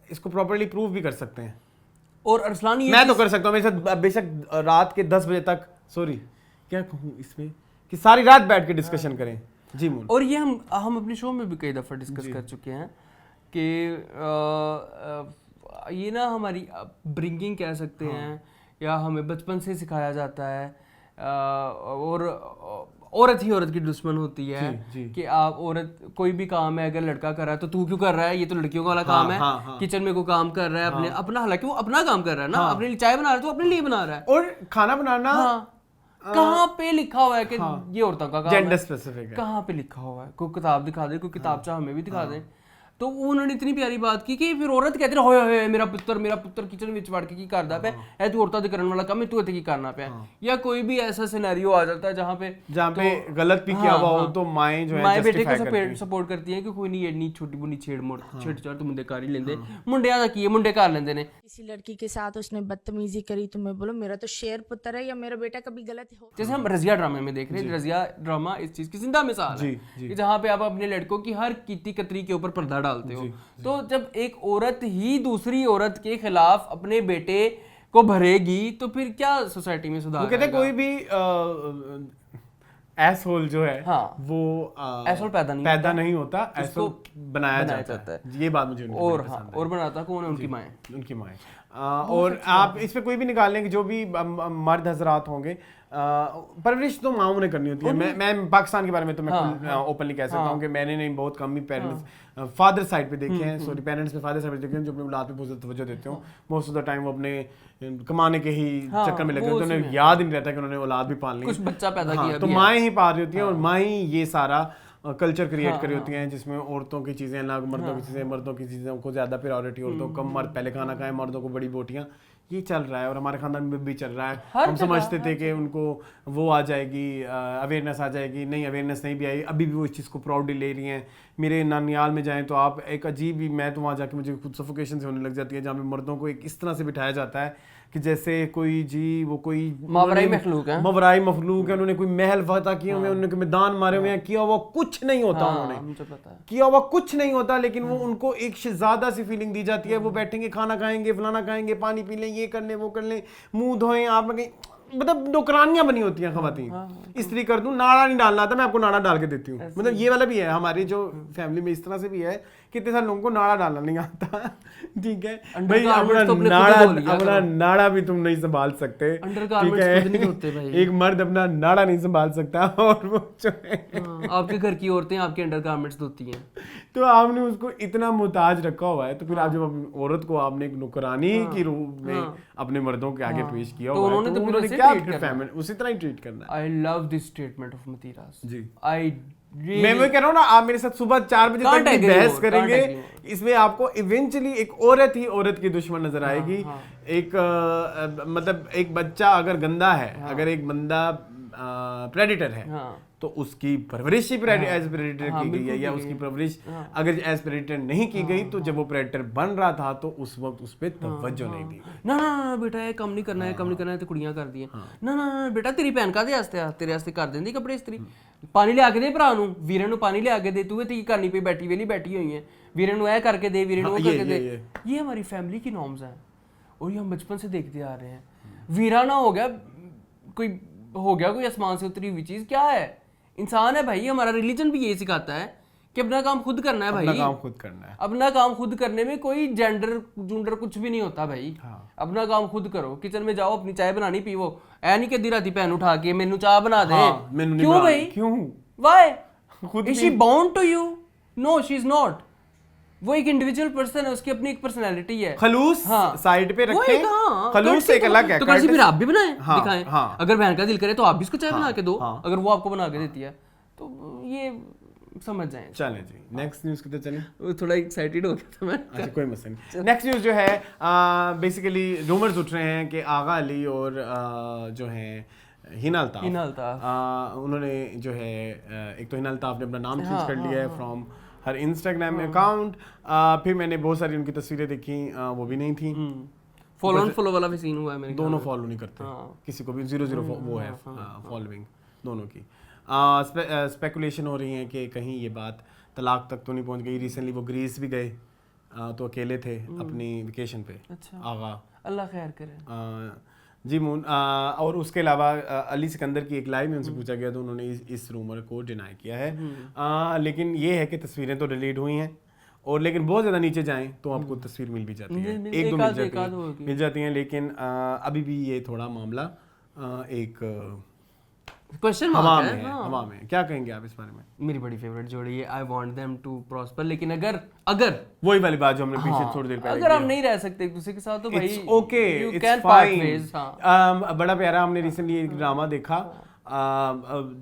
Speaker 1: इसको प्रॉपर्ली प्रूव भी कर सकते हैं।
Speaker 2: और अरसलान ये
Speaker 1: मैं तो कर सकता हूँ मेरे साथ बेशक रात के 10 बजे तक, सॉरी क्या कहूँ इसमें, कि सारी रात बैठ के डिस्कशन करें। जी मून,
Speaker 2: और ये हम अपने शो में भी कई दफ़ा डिस्कस कर चुके हैं कि ये ना हमारी ब्रिंगिंग कह सकते हैं, या हमें बचपन से सिखाया जाता है, और औरत ही औरत की दुश्मन होती है कि आप औरत कोई भी काम है अगर लड़का कर रहा है तो तू क्यों कर रहा है, ये तो लड़कियों का वाला काम है। किचन में कोई काम कर रहा है अपना, हालांकि वो अपना काम कर रहा है ना, अपने लिए चाय बना रहा है तो अपने लिए बना रहा है।
Speaker 1: और खाना बनाना
Speaker 2: कहाँ पे लिखा हुआ है कि ये औरतों का काम
Speaker 1: जेंडर
Speaker 2: है,
Speaker 1: स्पेसिफिक है,
Speaker 2: कहाँ पे लिखा हुआ है? कोई किताब दिखा दे, कोई किताब चाह हमें भी दिखा दें। तो उन्होंने इतनी प्यारी बात की कि फिर औरत कहते होए मेरा पुत्र किचन विच वड़ के की करदा पे है, तू औरतां दे करन वाला काम है, तू इत्थे की करना पे। या कोई भी ऐसा सिनेरियो आ जाता है जहाँ पे
Speaker 1: गलत भी किया हुआ हो तो माएँ जो है
Speaker 2: माएँ बेटे को सपोर्ट करती हैं कि कोई नहीं एडनी छोटी बुनी छेड़ तो मुंडे कर ही लेंदे, मुंडियां दा की है, मुंडे कर लेंदे ने।
Speaker 7: किसी लड़की के साथ उसने बदतमीजी करी तो मैं बोलो मेरा तो शेर पुत्र है या मेरा बेटा कभी गलत हो।
Speaker 2: जैसे हम रजिया ड्रामे में देख रहे हैं, रजिया ड्रामा इस चीज की जिंदा मिसाल है कि जहाँ पे आप अपने लड़कों की हर कीती कतरी के ऊपर पर्दा डालते हो। तो जब एक औरत ही दूसरी औरत के खिलाफ अपने बेटे को भरेगी तो फिर क्या सोसाइटी में सुधार?
Speaker 1: वो कहते हैं कोई भी एसहोल जो है वो
Speaker 2: एसहोल पैदा नहीं होता,
Speaker 1: एसहोल बनाया जाता है। ये बात मुझे
Speaker 2: और बनाता कौन है? उनकी माएँ।
Speaker 1: और आप इस पे कोई भी निकाल लें कि जो भी मर्द हजरात होंगे, परवरिश तो माओं ने करनी होती है। मैं पाकिस्तान के बारे में तो मैं ओपनली कह सकता हूँ कि मैंने नहीं, बहुत कम ही पेरेंट्स फादर साइड पे देखे हैं, सॉरी पेरेंट्स में फादर साइड पे देखे हैं जो अपने औलाद पे बहुत तवज्जो देते हो। मोस्ट ऑफ द टाइम वो अपने कमाने के ही चक्कर में लगे होते हैं, उन्हें याद ही नहीं रहता कि उन्होंने औलाद भी पालनी है,
Speaker 2: कुछ बच्चा पैदा किया,
Speaker 1: तो माएँ ही पाल रही होती हैं और माएँ ही ये सारा कल्चर क्रिएट करी होती हैं जिसमें औरतों की चीज़ें अलग, मर्दों की चीज़ें, मर्दों की चीज़ों को ज़्यादा प्रायोरिटी, औरतों को कम, मर्द पहले खाना खाएं, मर्दों को बड़ी बोटियाँ। ये चल रहा है और हमारे खानदान में भी चल रहा है। हम समझते थे कि उनको वो आ जाएगी, अवेयरनेस आ जाएगी, नहीं अवेयरनेस नहीं भी आई, अभी भी वो इस चीज़ को प्राउडली ले रही हैं। मेरे नानियाल में जाएं तो आप एक अजीब ही, मैं तो वहाँ जाके मुझे खुद सफोकेशन से होने लग जाती है, जहाँ पे मर्दों को एक इस तरह से बिठाया जाता है कि जैसे कोई जी वो कोई
Speaker 2: मवराई मखलूक है,
Speaker 1: उन्होंने कोई महल फतह किए हुए, उन्होंने कोई मैदान मारे हुए हैं, किया हुआ कुछ नहीं होता, उन्होंने किया हुआ कुछ नहीं होता, लेकिन वो उनको एक शहजादा सी फीलिंग दी जाती है। वो बैठेंगे, खाना खाएंगे, फलाना खाएंगे, पानी पी लें, ये कर लें, वो कर लें, मुंह धोएं, आप कहीं मतलब नौकरानियां बनी होती हैं खवातीन। इस्त्री कर दूं, नाड़ा नहीं डालना आता, मैं आपको नाड़ा डाल के देती हूँ। मतलब ये वाला भी है हमारी जो फैमिली में, इस तरह से भी है कि इतने सारे लोगों को नाड़ा डालना नहीं आता। ठीक है भाई, अपना नाड़ा भी तुम नहीं संभाल सकते, ठीक है? एक मर्द अपना नाड़ा नहीं संभाल सकता और वो जो है
Speaker 2: आपके घर की औरतें आपके अंडरगारमेंट्स धोती हैं,
Speaker 1: तो आपने उसको इतना मुताज रखा हुआ है। तो फिर आप जब औरत को आपने एक नौकरानी के रूप में अपने मर्दों के आगे पेश किया
Speaker 2: तो
Speaker 1: उन्होंने क्या उसी तरह ही ट्रीट करना है।
Speaker 2: I love this statement of Mathira's ji.
Speaker 1: मैं वही कह रहा हूँ ना, आप मेरे साथ सुबह 4 बजे तक बहस करेंगे, इसमें आपको इवेंचुअली एक औरत ही औरत की दुश्मन नजर आएगी। एक मतलब एक बच्चा अगर गंदा है, अगर एक बंदा प्रेडिटर है तो उसकी परवरिश ही एज प्रेडिटर की गई है, या उसकी परवरिश अगर एज प्रेडिटर नहीं की गई तो जब वो प्रेडिटर बन रहा था तो उस वक्त उस पर तवज्जो नहीं दी।
Speaker 2: ना बेटा ये कम नहीं करना है, कम नहीं करना है, तो कुड़ियां कर दी ना बेटा तेरी भैन का तेरे वास्ते कर देंदी कपड़े इस्त्री, पानी लिया के दे भरा नूं, वीरे नूं पानी लिया के दे, तू ते की करनी पई, बैठी वेली बैठी हुई है, वीरे नूं ऐ करके दे, वीरे नूं वो करके दे। ये हमारी फैमिली की नॉर्म्स हैं और ये हम बचपन से देखते आ रहे हैं। वीरा ना हो गया कोई आसमान से उतरी हुई चीज, क्या है? इंसान है भाई। हमारा रिलीजन भी यही सिखाता है कि अपना काम खुद करना है भाई,
Speaker 1: अपना काम खुद करना है।
Speaker 2: अपना काम खुद करने में कोई जेंडर कुछ भी नहीं होता भाई। अपना काम खुद करो, किचन में जाओ, अपनी चाय बनानी पीवो, ऐ नहीं कि दी राती भैन उठा के मेनू चाह बना दे। क्यों भाई?
Speaker 1: क्यों?
Speaker 2: Why? Is she bound to you? No, she is not. वो एक इंडिविजुअल पर्सन है, उसकी अपनी एक पर्सनैलिटी है।
Speaker 1: खलूस साइड पे
Speaker 2: वो
Speaker 1: रखें,
Speaker 2: एक, हाँ,
Speaker 1: खलूस एक अलग है।
Speaker 2: तो कैसे फिर आप भी बनाएं,
Speaker 1: हाँ,
Speaker 2: दिखाएं।
Speaker 1: हाँ।
Speaker 2: अगर बहन का दिल करे तो आप भी उसको चाय बना के दो,
Speaker 1: हाँ।
Speaker 2: अगर वो आपको बना के देती है तो ये समझ जाएं।
Speaker 1: चलें जी, नेक्स्ट न्यूज़ की तरफ चलें।
Speaker 2: वो थोड़ा एक्साइटेड हो गया था मैं।
Speaker 1: अच्छा कोई मसला नहीं। नेक्स्ट न्यूज़ जो है बेसिकली रूमर्स उठ रहे हैं कि आगा अली और जो है हिना अल्ताफ उन्होंने जो है एक तो हिना अल्ताफ ने अपना नाम चेंज कर लिया है फ्रॉम हर इंस्टाग्राम अकाउंट। फिर मैंने बहुत सारी उनकी तस्वीरें देखी, वो भी नहीं थी।
Speaker 2: फॉलो वाला भी सीन हुआ है मेरे ख्याल
Speaker 1: दोनों
Speaker 2: में।
Speaker 1: फॉलो नहीं करते, किसी को भी 0-0 वो है फॉलोइंग दोनों की। स्पेकुलेशन हो रही है कि कहीं ये बात तलाक तक तो नहीं पहुंच गई। रिसेंटली वो ग्रीस भी गए, तो अकेले थे अपनी वेकेशन पे।
Speaker 2: अच्छा,
Speaker 1: आगा
Speaker 2: अल्लाह खैर करे।
Speaker 1: जी मून और उसके अलावा अली सिकंदर की एक लाइव में उनसे पूछा गया तो उन्होंने इस रूमर को डिनाई किया है। लेकिन ये है कि तस्वीरें तो डिलीट हुई हैं, और लेकिन बहुत ज़्यादा नीचे जाएं तो आपको तस्वीर मिल भी जाती है, एक दो मिल जाती हैं। लेकिन अभी भी ये थोड़ा मामला एक
Speaker 2: क्वेश्चन
Speaker 1: हवा में है, हवा में। क्या कहेंगे आप इस बारे में?
Speaker 2: मेरी बड़ी फेवरेट जोड़ी है, I want them to prosper. लेकिन अगर
Speaker 1: वही वाली बात जो हमने पीछे थोड़ी देर पहले
Speaker 2: अगर हम नहीं रह सकते एक दूसरे के साथ तो भाई
Speaker 1: it's okay,
Speaker 2: you can part ways.
Speaker 1: बड़ा प्यारा हमने रिसेंटली एक ड्रामा देखा,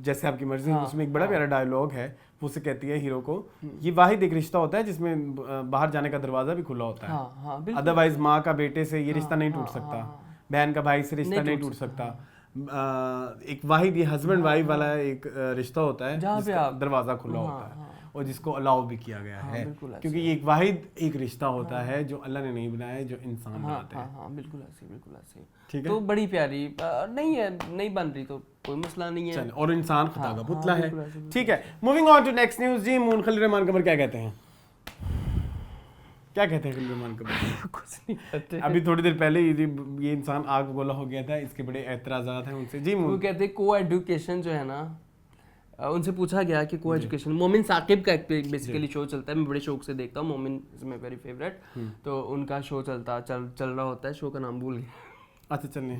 Speaker 1: जैसे आपकी मर्जी। उसमें एक बड़ा प्यारा डायलॉग है, वो से कहती है हीरो को, ये वाहिद एक रिश्ता होता है जिसमें बाहर जाने का दरवाजा भी खुला होता है, अदरवाइज माँ का बेटे से ये रिश्ता नहीं टूट सकता, बहन का भाई से रिश्ता नहीं टूट सकता। एक वाहिद ये हस्बैंड वाइफ वाला एक रिश्ता होता है जिसका दरवाजा खुला होता है और जिसको अलाउ भी किया गया है, क्योंकि ये एक वाहिद एक रिश्ता होता है जो अल्लाह ने नहीं बनाया, जो इंसान बनाते हैं।
Speaker 2: बिल्कुल ऐसे।
Speaker 1: ठीक है,
Speaker 2: तो बड़ी प्यारी नहीं बन रही तो कोई मसला नहीं है,
Speaker 1: और इंसान खुदा का पुतला है। ठीक है, moving on to next news. जी मून खलील रहमान कबर क्या कहते हैं? क्या कहते हैं खलील रहमान कबर?
Speaker 2: कुछ नहीं कहते।
Speaker 1: अभी थोड़ी देर पहले ये इंसान आग गोला हो गया था, इसके बड़े एतराज़ात हैं उनसे। जी मून,
Speaker 2: वो कहते हैं को एजुकेशन जो है ना, उनसे पूछा गया कि को एजुकेशन, मोमिन साकिब का एक बेसिकली शो चलता है, मैं बड़े शौक से देखता हूँ, मोमिन इज माय वेरी फेवरेट। तो उनका शो चल रहा होता है, शो का नाम भूल गया।
Speaker 1: अच्छा चलिए।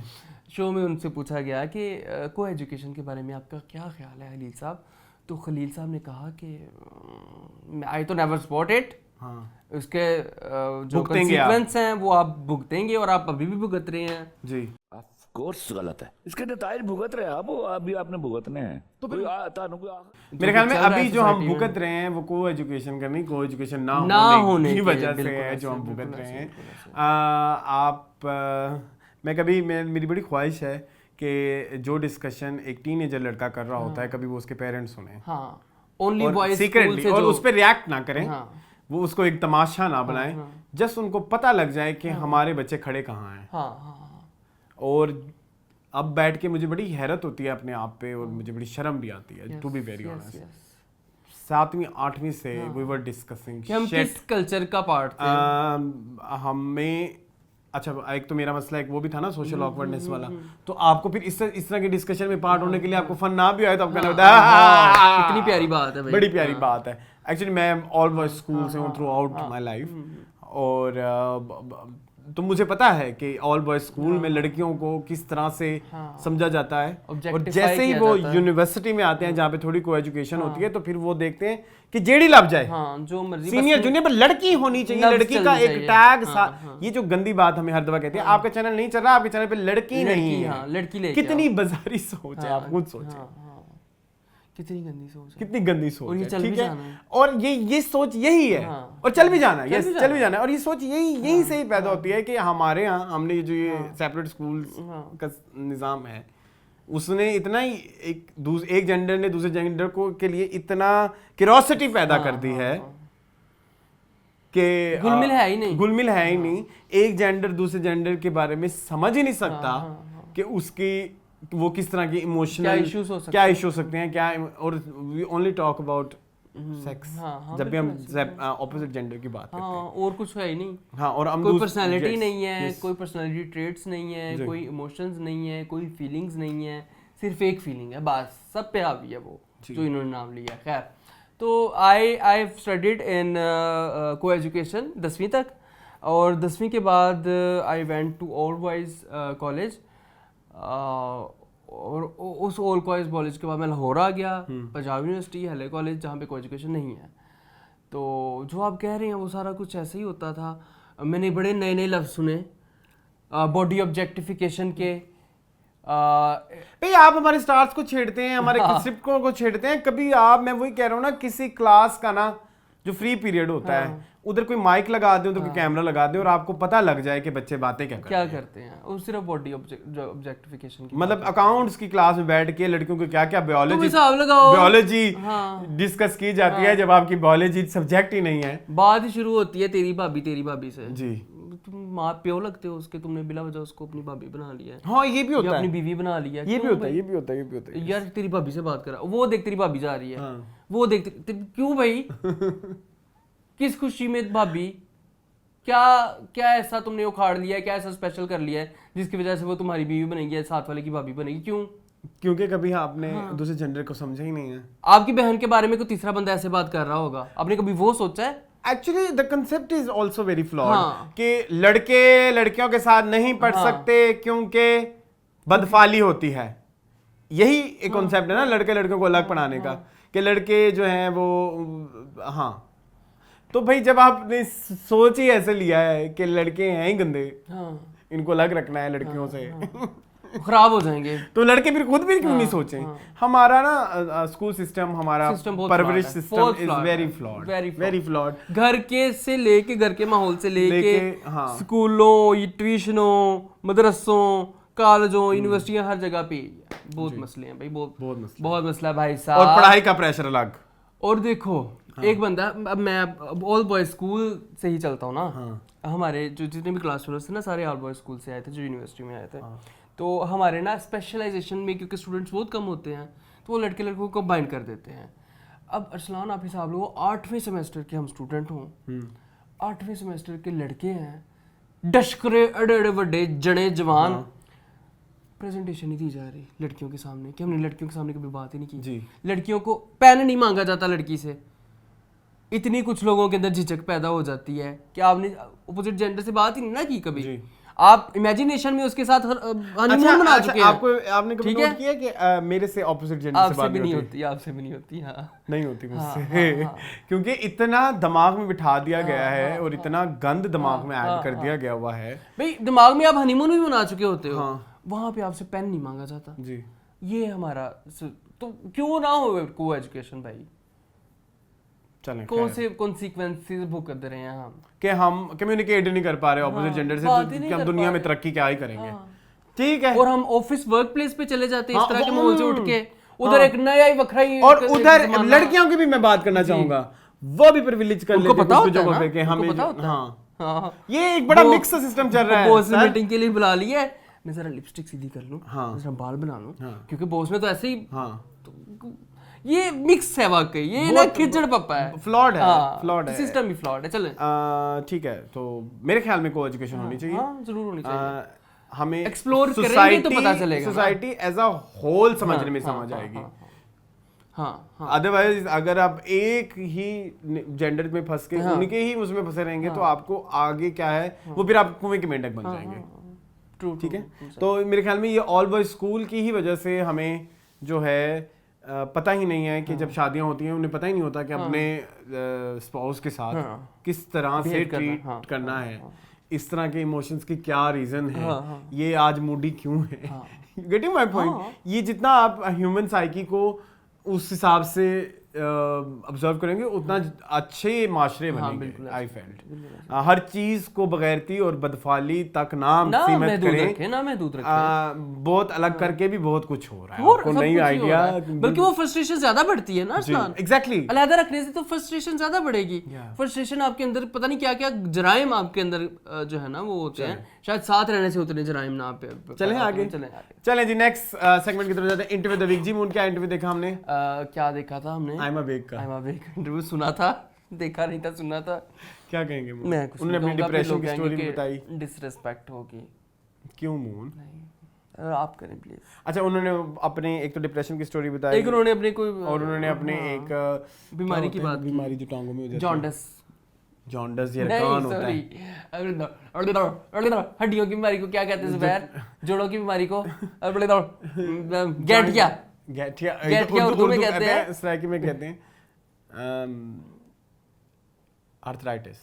Speaker 2: शो में उनसे पूछा गया कि को एजुकेशन के बारे में आपका क्या ख्याल है खलील साहब? तो खलील साहब ने कहा कि आई तो नेवर स्पॉट इट, उसके जो कंसीक्वेंस हैं वो आप भुगतेंगे और आप अभी भी भुगत रहे हैं।
Speaker 1: जी
Speaker 8: कोर्स गलत है, इसके नतायज भुगत रहे आप, अभी आपने भुगतने हैं। तो
Speaker 1: मेरे ख्याल में अभी जो हम भुगत रहे हैं वो को एजुकेशन करनी, को एजुकेशन ना होने की वजह से है जो हम भुगत रहे हैं। मेरी बड़ी ख्वाहिश है कि जो डिस्कशन एक टीनेजर लड़का कर रहा होता है कभी वो उसके पेरेंट्स सुने,
Speaker 2: ओनली वॉइस
Speaker 1: सीक्रेटली, और उस पर रिएक्ट ना करें, वो उसको एक तमाशा ना बनाए, जस्ट उनको पता लग जाए कि हमारे बच्चे खड़े कहाँ हैं। और अब बैठ के मुझे बड़ी हैरत होती है अपने आप पे, और मुझे बड़ी शर्म भी आती है, टू बी वेरी ऑनेस्ट। 7वीं 8वीं से वी वर डिस्कसिंग
Speaker 2: कि हम किस कल्चर का पार्ट थे।
Speaker 1: हमें अच्छा, एक तो मेरा मसला एक वो भी था ना, सोशल ऑकवर्डनेस वाला। तो आपको फिर इस तरह की डिस्कशन में पार्ट होने के लिए आपको फन ना भी आए तो आपका
Speaker 2: कितनी प्यारी बात है भाई,
Speaker 1: बड़ी प्यारी बात है। एक्चुअली मैं ऑल बॉयज स्कूल से हूँ थ्रू आउट माई लाइफ, और तो मुझे पता है कि ऑल बॉयज स्कूल में लड़कियों को किस तरह से समझा जाता है, और जैसे ही वो यूनिवर्सिटी में आते हैं जहाँ पे थोड़ी को एजुकेशन होती है, तो फिर वो देखते हैं कि जेडी लग जाए,
Speaker 2: जो मर्जी,
Speaker 1: सीनियर जूनियर पर लड़की होनी चाहिए, लड़की का एक टैग। ये जो गंदी बात हमें हर दफा कहते हैं, आपका चैनल नहीं चल रहा, आपके चैनल पे लड़की नहीं है,
Speaker 2: लड़की
Speaker 1: कितनी बाजारी सोच है, आप खुद सोचें।
Speaker 2: कितनी गंदी सोच है,
Speaker 1: कितनी गंदी सोच है, ठीक है।
Speaker 2: है।
Speaker 1: और ये सोच यही है, और चल भी जाना है, यस चल भी जाना है। और ये सोच यही से ही पैदा होती है कि हमारे यहाँ हमने जो ये सेपरेट स्कूल्स का निज़ाम है, उसने इतना ही एक जेंडर ने दूसरे जेंडर को के लिए इतना क्यूरोसिटी पैदा कर दी है कि
Speaker 2: गुलमिल है ही नहीं।
Speaker 1: एक जेंडर दूसरे जेंडर के बारे में समझ ही नहीं सकता कि उसकी वो किस तरह की इमोशनल क्या इश्यूज हो सकते हैं, क्या। और we only talk about sex जब भी हम ऑपोजिट जेंडर की बात करते हैं,
Speaker 2: और कुछ है ही नहीं।
Speaker 1: और हम
Speaker 2: कोई पर्सनालिटी नहीं है, कोई पर्सनालिटी ट्रेट्स नहीं है, कोई इमोशंस नहीं है, कोई फीलिंग्स नहीं है, सिर्फ एक फीलिंग है बस, सब पे हावी है वो जो इन्होंने नाम लिया। खैर, तो आई स्टडीड इन को एजुकेशन 10वीं तक, और 10वीं के बाद I went to all boys college, और उस ऑल बॉयज़ कॉलेज के बाद मैं लाहौर आ गया, पंजाब यूनिवर्सिटी हले कॉलेज, जहाँ पे को एजुकेशन नहीं है। तो जो आप कह रहे हैं वो सारा कुछ ऐसे ही होता था। मैंने बड़े नए नए लफ्ज सुने बॉडी ऑब्जेक्टिफिकेशन के।
Speaker 1: भाई आप हमारे स्टार्स को छेड़ते हैं, हमारे स्क्रिप्ट को छेड़ते हैं। कभी आप, मैं वही कह रहा हूँ ना, किसी क्लास का ना जो फ्री पीरियड होता है उधर कोई माइक लगा दे, उधर कोई कैमरा लगा दे और आपको पता लग जाए कि बच्चे बातें क्या
Speaker 2: करते हैं। और सिर्फ बॉडी ऑब्जेक्टिफिकेशन की,
Speaker 1: मतलब अकाउंट्स की क्लास में बैठ के लड़कियों को क्या क्या
Speaker 2: बायोलॉजी
Speaker 1: डिस्कस की जाती है, जब आपकी बायोलॉजी सब्जेक्ट ही नहीं है।
Speaker 2: बात ही शुरू होती है तेरी भाभी से
Speaker 1: जी,
Speaker 2: तुम माँ प्यो लगते हो उसके, तुमने बिला वजह उसको अपनी भाभी बना लिया है।
Speaker 1: हाँ ये भी होता है,
Speaker 2: अपनी बीवी बना लिया,
Speaker 1: ये भी होता है।
Speaker 2: यार तेरी भाभी से बात करा, वो देख तेरी भाभी जा रही है, वो देख क्यों भाई किस खुशी में भाभी, क्या ऐसा तुमने उखाड़ लिया है, क्या ऐसा स्पेशल कर लिया है जिसकी वजह से वो तुम्हारी बीवी बनेगी, साथ वाले की भाभी बनेगी? क्यों?
Speaker 1: क्योंकि कभी आपने दूसरे जेंडर को समझा ही नहीं है।
Speaker 2: आपकी बहन के बारे में कोई तीसरा बंदा ऐसे बात कर रहा होगा, आपने कभी वो सोचा है?
Speaker 1: Actually the concept is also very flawed कि लड़के लड़कियों के साथ नहीं पढ़ सकते क्योंकि बदफाली होती है। यही एक कॉन्सेप्ट है ना लड़के लड़कियों को अलग पढ़ाने का, कि लड़के जो हैं वो तो भाई जब आपने सोच ही ऐसे लिया है कि लड़के हैं ही गंदे, इनको अलग रखना है लड़कियों से,
Speaker 2: खराब हो जाएंगे,
Speaker 1: तो लड़के फिर खुद भी क्यों नहीं सोचें? हमारा ना स्कूल सिस्टम, हमारा परवरिश सिस्टम इज वेरी फ्लॉड।
Speaker 2: घर के से लेके, घर के माहौल से लेके स्कूलों, ट्यूशनों, मदरसों, कॉलेजों, यूनिवर्सिटियां, हर जगह पे बहुत मसले हैं भाई, बहुत मसला है भाई साहब।
Speaker 1: और पढ़ाई का प्रेशर अलग।
Speaker 2: और देखो एक बंदा, अब मैं ऑल बॉयज स्कूल से ही चलता हूँ ना, हमारे जो जितने भी क्लास फेलोज थे ना सारे ऑल बॉयज स्कूल से आए थे, जो यूनिवर्सिटी में आए थे। तो हमारे ना स्पेशलाइजेशन में क्योंकि स्टूडेंट्स बहुत कम होते हैं तो वो लड़के लड़कों को कंबाइन कर देते हैं। अब अरसलान आप हिसाब लो, 8वें सेमेस्टर के हम स्टूडेंट हों, 8वें सेमेस्टर के लड़के हैं, डशकरे अड़े बड़े जड़े जवान, प्रेजेंटेशन नहीं दी जा रही लड़कियों के सामने, कि हमने लड़कियों के सामने कभी बात ही नहीं की। लड़कियों को पेन नहीं मांगा जाता लड़की से, इतनी कुछ लोगों के अंदर झिझक पैदा हो जाती है कि आपने अपोजिट जेंडर से बात ही नहीं ना की कभी। आप इमेजिनेशन में उसके साथ हनीमून मना चुके हैं।
Speaker 1: आपने कभी नोट किया कि मेरे से ऑपोजिट जेंडर से बात
Speaker 2: नहीं होती? आपसे भी नहीं होती।
Speaker 1: नहीं होती मुझसे, क्योंकि इतना दिमाग में बिठा दिया गया है और इतना गंद दिमाग में ऐड कर दिया गया हुआ है।
Speaker 2: भाई दिमाग में आप हनीमून भी मना चुके होते हो, वहां पे आपसे पेन नहीं मांगा जाता जी। ये हमारा, तो क्यों ना हो को एजुकेशन भाई? कौन से कॉन्सिक्वेंसेस भुगत रहे हैं हम
Speaker 1: कि हम कम्युनिकेट नहीं कर पा रहे ऑपोजिट जेंडर से, तो हम दुनिया में तरक्की क्या ही करेंगे? ठीक है।
Speaker 2: और हम ऑफिस वर्क प्लेस पे चले जाते हैं इस तरह के माहौल से उठ के, उधर एक नया ही वखरा ही,
Speaker 1: और उधर लड़कियों की भी मैं बात करना चाहूंगा, वो भी प्रिविलेज कर लेते हैं कुछ जगहों पे कि हमें, ये एक बड़ा मिक्स सिस्टम चल रहा है।
Speaker 2: बॉस ने मीटिंग के लिए बुला लिया है, मैं जरा लिपस्टिक सीधी कर लूं, जरा बाल बना लूं, क्योंकि बॉस ने तो ऐसे ही, ये मिक्स है वाकई, ये ना खिचड़ पप्पा है,
Speaker 1: फ्लॉड है,
Speaker 2: सिस्टम भी फ्लॉड है। चले
Speaker 1: ठीक है, तो मेरे ख्याल में को एजुकेशन होनी चाहिए,
Speaker 2: जरूर होनी चाहिए।
Speaker 1: हमें
Speaker 2: एक्सप्लोर करेंगे तो पता चलेगा,
Speaker 1: सोसाइटी एज अ होल समझने में समझ आएगी। अदरवाइज अगर आप एक ही जेंडर में फंस के उनके ही उसमें फंसे रहेंगे तो आपको आगे क्या है वो फिर आप कुएं के मेंढक बन जाएंगे। ठीक है, तो मेरे ख्याल में ये ऑल बॉयज स्कूल की ही वजह से हमें जो है पता ही नहीं है कि जब शादियां होती हैं उन्हें पता ही नहीं होता कि अपने स्पाउस के साथ किस तरह से ट्रीट करना है, इस तरह के इमोशंस की क्या रीजन है, ये आज मूडी क्यों है। Getting my point? ये जितना आप ह्यूमन साइकी को उस हिसाब से ऑब्जर्व करेंगे उतना अच्छे माशरे बनेंगे। आई फेल्ट हर चीज को बगैरती और बदफाली तक नाम सीमित करें,
Speaker 2: ना महदूद रखें,
Speaker 1: बहुत अलग करके भी बहुत कुछ हो रहा है, आपको नहीं आइडिया।
Speaker 2: बल्कि वो फ्रस्ट्रेशन ज्यादा बढ़ती है ना अरसलान।
Speaker 1: एग्जैक्टली,
Speaker 2: अलग रखने से तो फ्रस्ट्रेशन ज्यादा बढ़ेगी। फ्रस्ट्रेशन आपके अंदर पता नहीं क्या क्या जराइम आपके अंदर जो है ना वो होते हैं, शायद साथ रहने से उतने जराइम ना पे।
Speaker 1: चलें आगे, चलें जी नेक्स्ट सेगमेंट की तरफ जाते हैं। इंटरव्यू द वीक जी, मून क्या इंटरव्यू देखा हमने?
Speaker 2: क्या देखा था हमने?
Speaker 1: आइमा बेग का
Speaker 2: इंटरव्यू सुना था, देखा नहीं था, सुना था।
Speaker 1: क्या कहेंगे?
Speaker 2: मैं
Speaker 1: उन्होंने अपनी डिप्रेशन की स्टोरी बताई।
Speaker 2: डिसरिस्पेक्ट होगी।
Speaker 1: क्यों मून?
Speaker 2: आप करें प्लीज।
Speaker 1: अच्छा, उन्होंने अपने एक तो डिप्रेशन की स्टोरी बताई,
Speaker 2: एक उन्होंने अपने कोई,
Speaker 1: और उन्होंने अपने एक
Speaker 2: बीमारी की बात,
Speaker 1: बीमारी जो टांगों में हो जाती है, जॉन्डिस ये कौन होता है?
Speaker 2: हड्डियों की बीमारी को क्या कहते हैं ज़ुबैर? जोड़ों की बीमारी को गैठिया,
Speaker 1: गैठिया उर्दू में कहते हैं, सराइकी में कहते हैं आर्थराइटिस।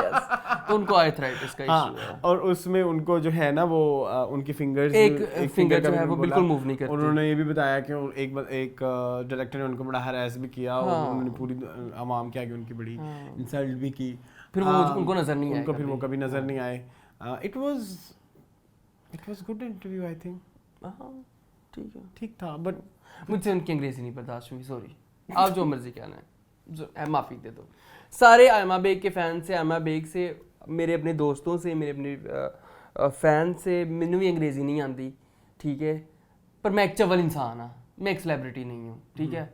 Speaker 2: यस, तो उनको आर्थराइटिस का इशू है।
Speaker 1: और उसमें उनको जो है ना वो उनकी फिंगर्स
Speaker 2: एक फिंगर जो है वो बिल्कुल मूव नहीं करती।
Speaker 1: उन्होंने ये भी बताया कि एक डायरेक्टर ने उनको बड़ा हरास भी किया और उन्होंने पूरी आवाम के आगे उनकी बड़ी इंसल्ट भी की,
Speaker 2: फिर वो उनको नजर नहीं आया,
Speaker 1: उनको फिर वो कभी नजर नहीं आए। It was good interview I think.
Speaker 2: ठीक है,
Speaker 1: ठीक था, बट
Speaker 2: मुझसे उनकी अंग्रेजी नहीं बर्दाश्त हुई, सॉरी। आप जो मर्जी कहना है, जो माफ़ी दे दो। सारे आयमा बेग के फैन से, आयमा बेग से, मेरे अपने दोस्तों से, मेरे अपने फैन से, मैंने भी अंग्रेज़ी नहीं आती, ठीक है, पर मैं एक चवल इंसान हाँ, मैं एक सेलिब्रिटी नहीं हूँ, ठीक है,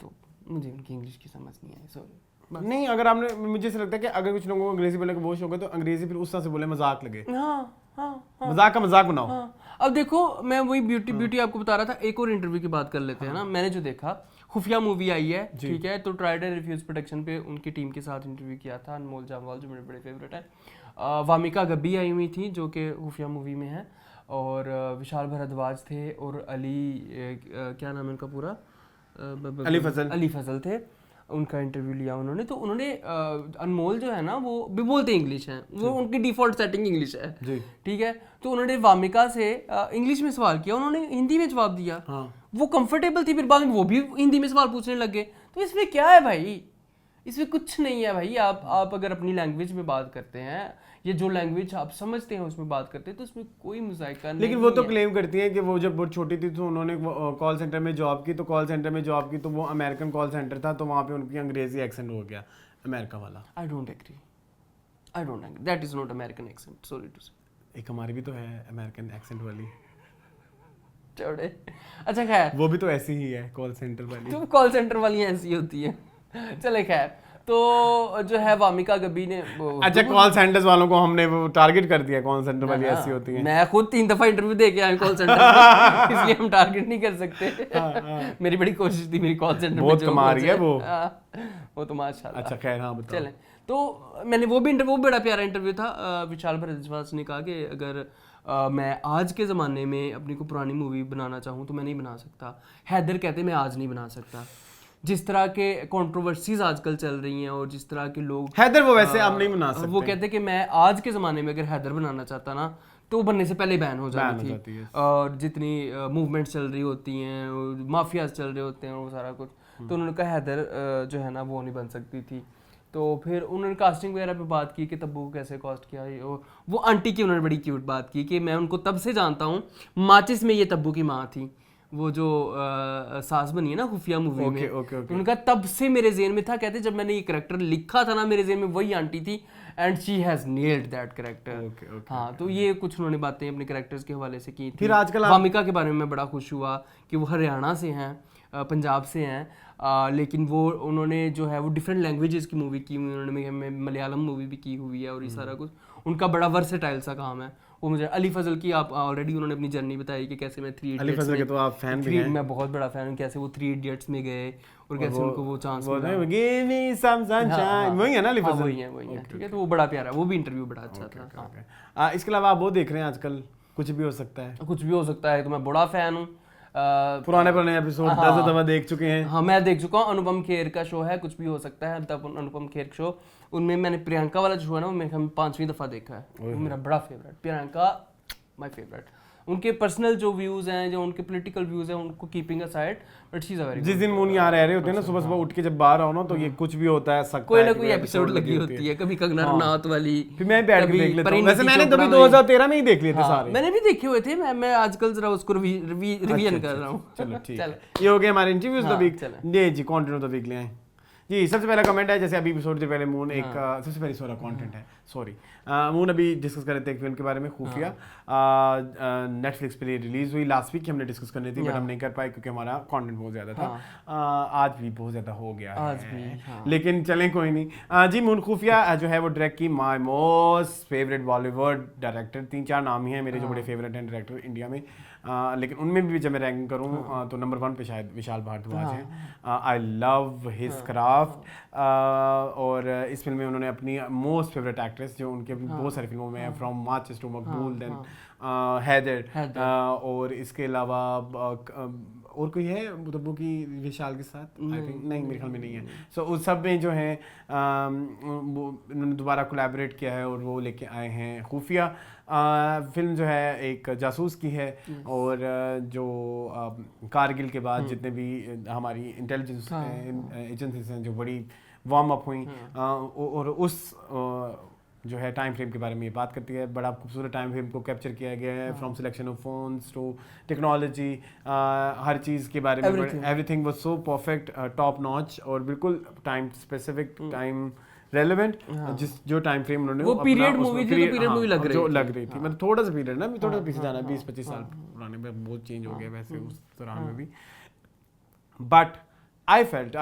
Speaker 2: तो मुझे उनकी इंग्लिश की समझ नहीं आई, सॉरी।
Speaker 1: नहीं, अगर आपने, मुझे ऐसा लगता है कि अगर कुछ लोगों को अंग्रेजी बोलने का बहुत शौक है तो अंग्रेजी फिर उस तरह से बोले मजाक लगे। मजाक का मजाक बनाओ।
Speaker 2: अब देखो, मैं वही ब्यूटी आपको बता रहा था। एक और इंटरव्यू की बात कर लेते हैं ना। मैंने जो देखा, खुफिया मूवी आई है, ठीक है, तो ट्राइड एंड रिफ्यूज प्रोडक्शन पे उनकी टीम के साथ इंटरव्यू किया था। अनमोल जामवाल जो मेरे बड़े फेवरेट हैं, वामिका गब्बी आई हुई थी जो कि खुफिया मूवी में है, और विशाल भारद्वाज थे, और अली क्या नाम है उनका पूरा, अली फजल थे, उनका इंटरव्यू लिया उन्होंने। तो उन्होंने अनमोल जो है ना वो भी बोलते इंग्लिश हैं, वो उनकी डिफ़ॉल्ट सेटिंग इंग्लिश है, ठीक है, तो उन्होंने वामिका से इंग्लिश में सवाल किया, उन्होंने हिंदी में जवाब दिया। वो कंफर्टेबल थी, फिर बाद में वो भी हिंदी में सवाल पूछने लगे। तो इसमें क्या है भाई, इसमें कुछ नहीं है भाई। आप अगर अपनी लैंग्वेज में बात करते हैं, ये जो लैंग्वेज आप समझते हैं उसमें बात करते हैं, तो उसमें कोई मुज़ायका नहीं है।
Speaker 1: लेकिन वो तो क्लेम करती हैं कि वो जब बहुत छोटी थी तो उन्होंने कॉल सेंटर में जॉब की, तो कॉल सेंटर में जॉब की तो वो अमेरिकन कॉल सेंटर था, तो वहाँ पे उनकी अंग्रेजी एक्सेंट हो गया अमेरिका वाला।
Speaker 2: I don't agree, that is not American accent, sorry to say.
Speaker 1: एक हमारी भी तो है अमेरिकन एक्सेंट वाली।
Speaker 2: छोड़े, अच्छा खैर,
Speaker 1: वो भी तो ऐसी ही है कॉल सेंटर वाली।
Speaker 2: तो कॉल सेंटर वाली ऐसी होती है। चले खैर, तो जो है वामिका गब्बी ने
Speaker 1: अच्छा, कॉल सेंटर्स वालों को हमने वो टारगेट कर दिया, कॉल सेंटर वाली ऐसी होती हैं।
Speaker 2: मैं खुद 3 दफा इंटरव्यू दे के आया कॉल सेंटर में, इसलिए हम टारगेट नहीं कर सकते। मेरी बड़ी कोशिश थी मेरी कॉल सेंटर में
Speaker 1: बहुत कमा रही है
Speaker 2: वो तो माशाल्लाह।
Speaker 1: अच्छा खैर, हाँ बताओ।
Speaker 2: चलें, तो मैंने वो भी इंटरव्यू, बड़ा प्यारा इंटरव्यू था। विशाल भारद्वाज ने कहा कि अगर मैं आज के ज़माने में अपनी को पुरानी मूवी बनाना चाहूँ तो मैं नहीं बना सकता। हैदर कहते मैं आज नहीं बना सकता। जिस तरह के कंट्रोवर्सीज आजकल चल रही हैं और जिस तरह के लोग,
Speaker 1: हैदर वो वैसे आप नहीं बना सकते।
Speaker 2: वो कहते कि मैं आज के ज़माने में अगर हैदर बनाना चाहता ना तो वो बनने से पहले बैन हो जाती थी। और जितनी मूवमेंट चल रही होती हैं, माफियाज चल रहे होते हैं, वो सारा कुछ, तो उन्होंने कहा हैदर जो है ना वो नहीं बन सकती थी। तो फिर उन्होंने कास्टिंग वगैरह पे बात की कि तब्बू को कैसे कास्ट किया। वो आंटी की उन्होंने बड़ी क्यूट बात की कि मैं उनको तब से जानता हूँ, माचिस में ये तब्बू की माँ थी, वो जो सास बनी है ना खुफिया मूवी में। उनका तब से मेरे ज़हन में था, कहते जब मैंने ये करेक्टर लिखा था ना मेरे ज़हन में वही आंटी थी, and she has nailed that character. हाँ, तो ये कुछ उन्होंने बातें अपने करेक्टर्स के हवाले से की थी।
Speaker 1: फिर आजकल
Speaker 2: वामिका के बारे में मैं बड़ा खुश हुआ कि वो हरियाणा से हैं, पंजाब से हैं, लेकिन वो उन्होंने जो है वो डिफरेंट लैंग्वेजेस की मूवी की हुई, उन्होंने मलयालम मूवी भी की हुई है, और ये सारा कुछ उनका बड़ा वर्सेटाइल सा काम है। वो मुझे अली फजल की आप ऑलरेडी उन्होंने अपनी जर्नी बताई कि कैसे मैं 3 इडियट्स,
Speaker 1: अली फजल के तो आप फैन भी हैं।
Speaker 2: मैं बहुत बड़ा फैन हूँ, कैसे वो 3 इडियट्स में गए और कैसे उनको वो चांस मिला।
Speaker 1: गिव मी सम सनशाइन, वही है ना अली फजल?
Speaker 2: वही है, ठीक है। तो वो बड़ा प्यारा, वो भी इंटरव्यू बड़ा अच्छा था।
Speaker 1: इसके अलावा आप वो देख रहे हैं आजकल, कुछ भी हो सकता है?
Speaker 2: कुछ भी हो सकता है, तो मैं बड़ा फैन हूँ।
Speaker 1: पुराने एपिसोड 10 दफा देख चुके हैं।
Speaker 2: हाँ, मैं देख चुका हूँ। अनुपम खेर का शो है, कुछ भी हो सकता है, तब अनुपम खेर शो, उनमें मैंने प्रियंका वाला जो है ना वो मैं 5वीं दफा देखा है। वो मेरा बड़ा फेवरेट, प्रियंका माय फेवरेट। उनके पर्सनल जो व्यूज हैं, जो उनके पॉलिटिकल व्यूज हैं, उनको keeping aside, but she is a very, जिस
Speaker 1: दिन मून यहाँ रह रहे होते हैं ना, सुबह सुबह उठ के जब बाहर आओ ना, तो ये कुछ भी होता है, सकता
Speaker 2: कोई ना कोई एपिसोड लगी होती है, कभी कंगना रनौत वाली,
Speaker 1: फिर मैं बैठ के देख लेता हूं। वैसे मैंने कभी 2013 में ही देख लिए थे सारे,
Speaker 2: मैंने भी देखे हुए थे। मैं आजकल जरा उसको रिवीजन कर रहा हूँ।
Speaker 1: चलो ठीक है, ये हो गया हमारे इंटरव्यूज ऑफ द वीक। ये जी कंटेंट ऑफ द वीक ले आए जी। सबसे पहला कमेंट है, जैसे अभी एपिसोड से पहले मून एक सबसे पहले सोरा कंटेंट है, सॉरी मून अभी डिस्कस कर रहे थे एक फिल्म के बारे में, खुफिया, नेटफ्लिक्स पे रिलीज हुई लास्ट वीक, हमने डिस्कस करनी थी बट हम नहीं कर पाए क्योंकि हमारा कंटेंट बहुत ज़्यादा था। आज भी बहुत ज़्यादा हो गया है, लेकिन चलें कोई नहीं जी। मून खुफिया जो है वो डायरेक्ट की my most favourite Bollywood director, 3-4 नाम ही हैं मेरे जो बड़े फेवरेट हैं डायरेक्टर इंडिया में, लेकिन उनमें भी जब मैं रैंकिंग करूँ तो नंबर 1 पे शायद विशाल भारद्वाज हैं। आई लव हिज क्राफ्ट, और इस फिल्म में उन्होंने अपनी मोस्ट फेवरेट एक्ट्रेस, जो उनके बहुत सारी फिल्मों में है, फ्रॉम माचिस टू मकबूल, देन हैदर, और इसके अलावा और कोई है तब्बू की विशाल के साथ? आई थिंक नहीं, मेरे ख्याल में नहीं है। सो उस सब में जो है वो इन्होंने दोबारा कोलैबोरेट किया है और वो लेके आए हैं खुफिया फिल्म जो है एक जासूस की है और जो कारगिल के बाद जितने भी हमारी इंटेलिजेंस एजेंसीज हैं जो बड़ी वार्म अप हुई और उस जो है टाइम फ्रेम के बारे में ये बात करती है। बड़ा खूबसूरत टाइम फ्रेम को कैप्चर किया गया है, from selection of phones to technology, हर चीज़ के बारे में everything was so perfect, top notch और बिल्कुल टाइम स्पेसिफिक, टाइम रेलेवेंट। जिस जो टाइम फ्रेम उन्होंने
Speaker 2: वो पीरियड मूवी थी, तो पीरियड मूवी लग रही थी। मतलब थोड़ा सा पीरियड ना, थोड़ा सा पीछे जाना, 20-25 साल पुराने में बहुत चेंज हो गया वैसे उस दौरान में भी। But I felt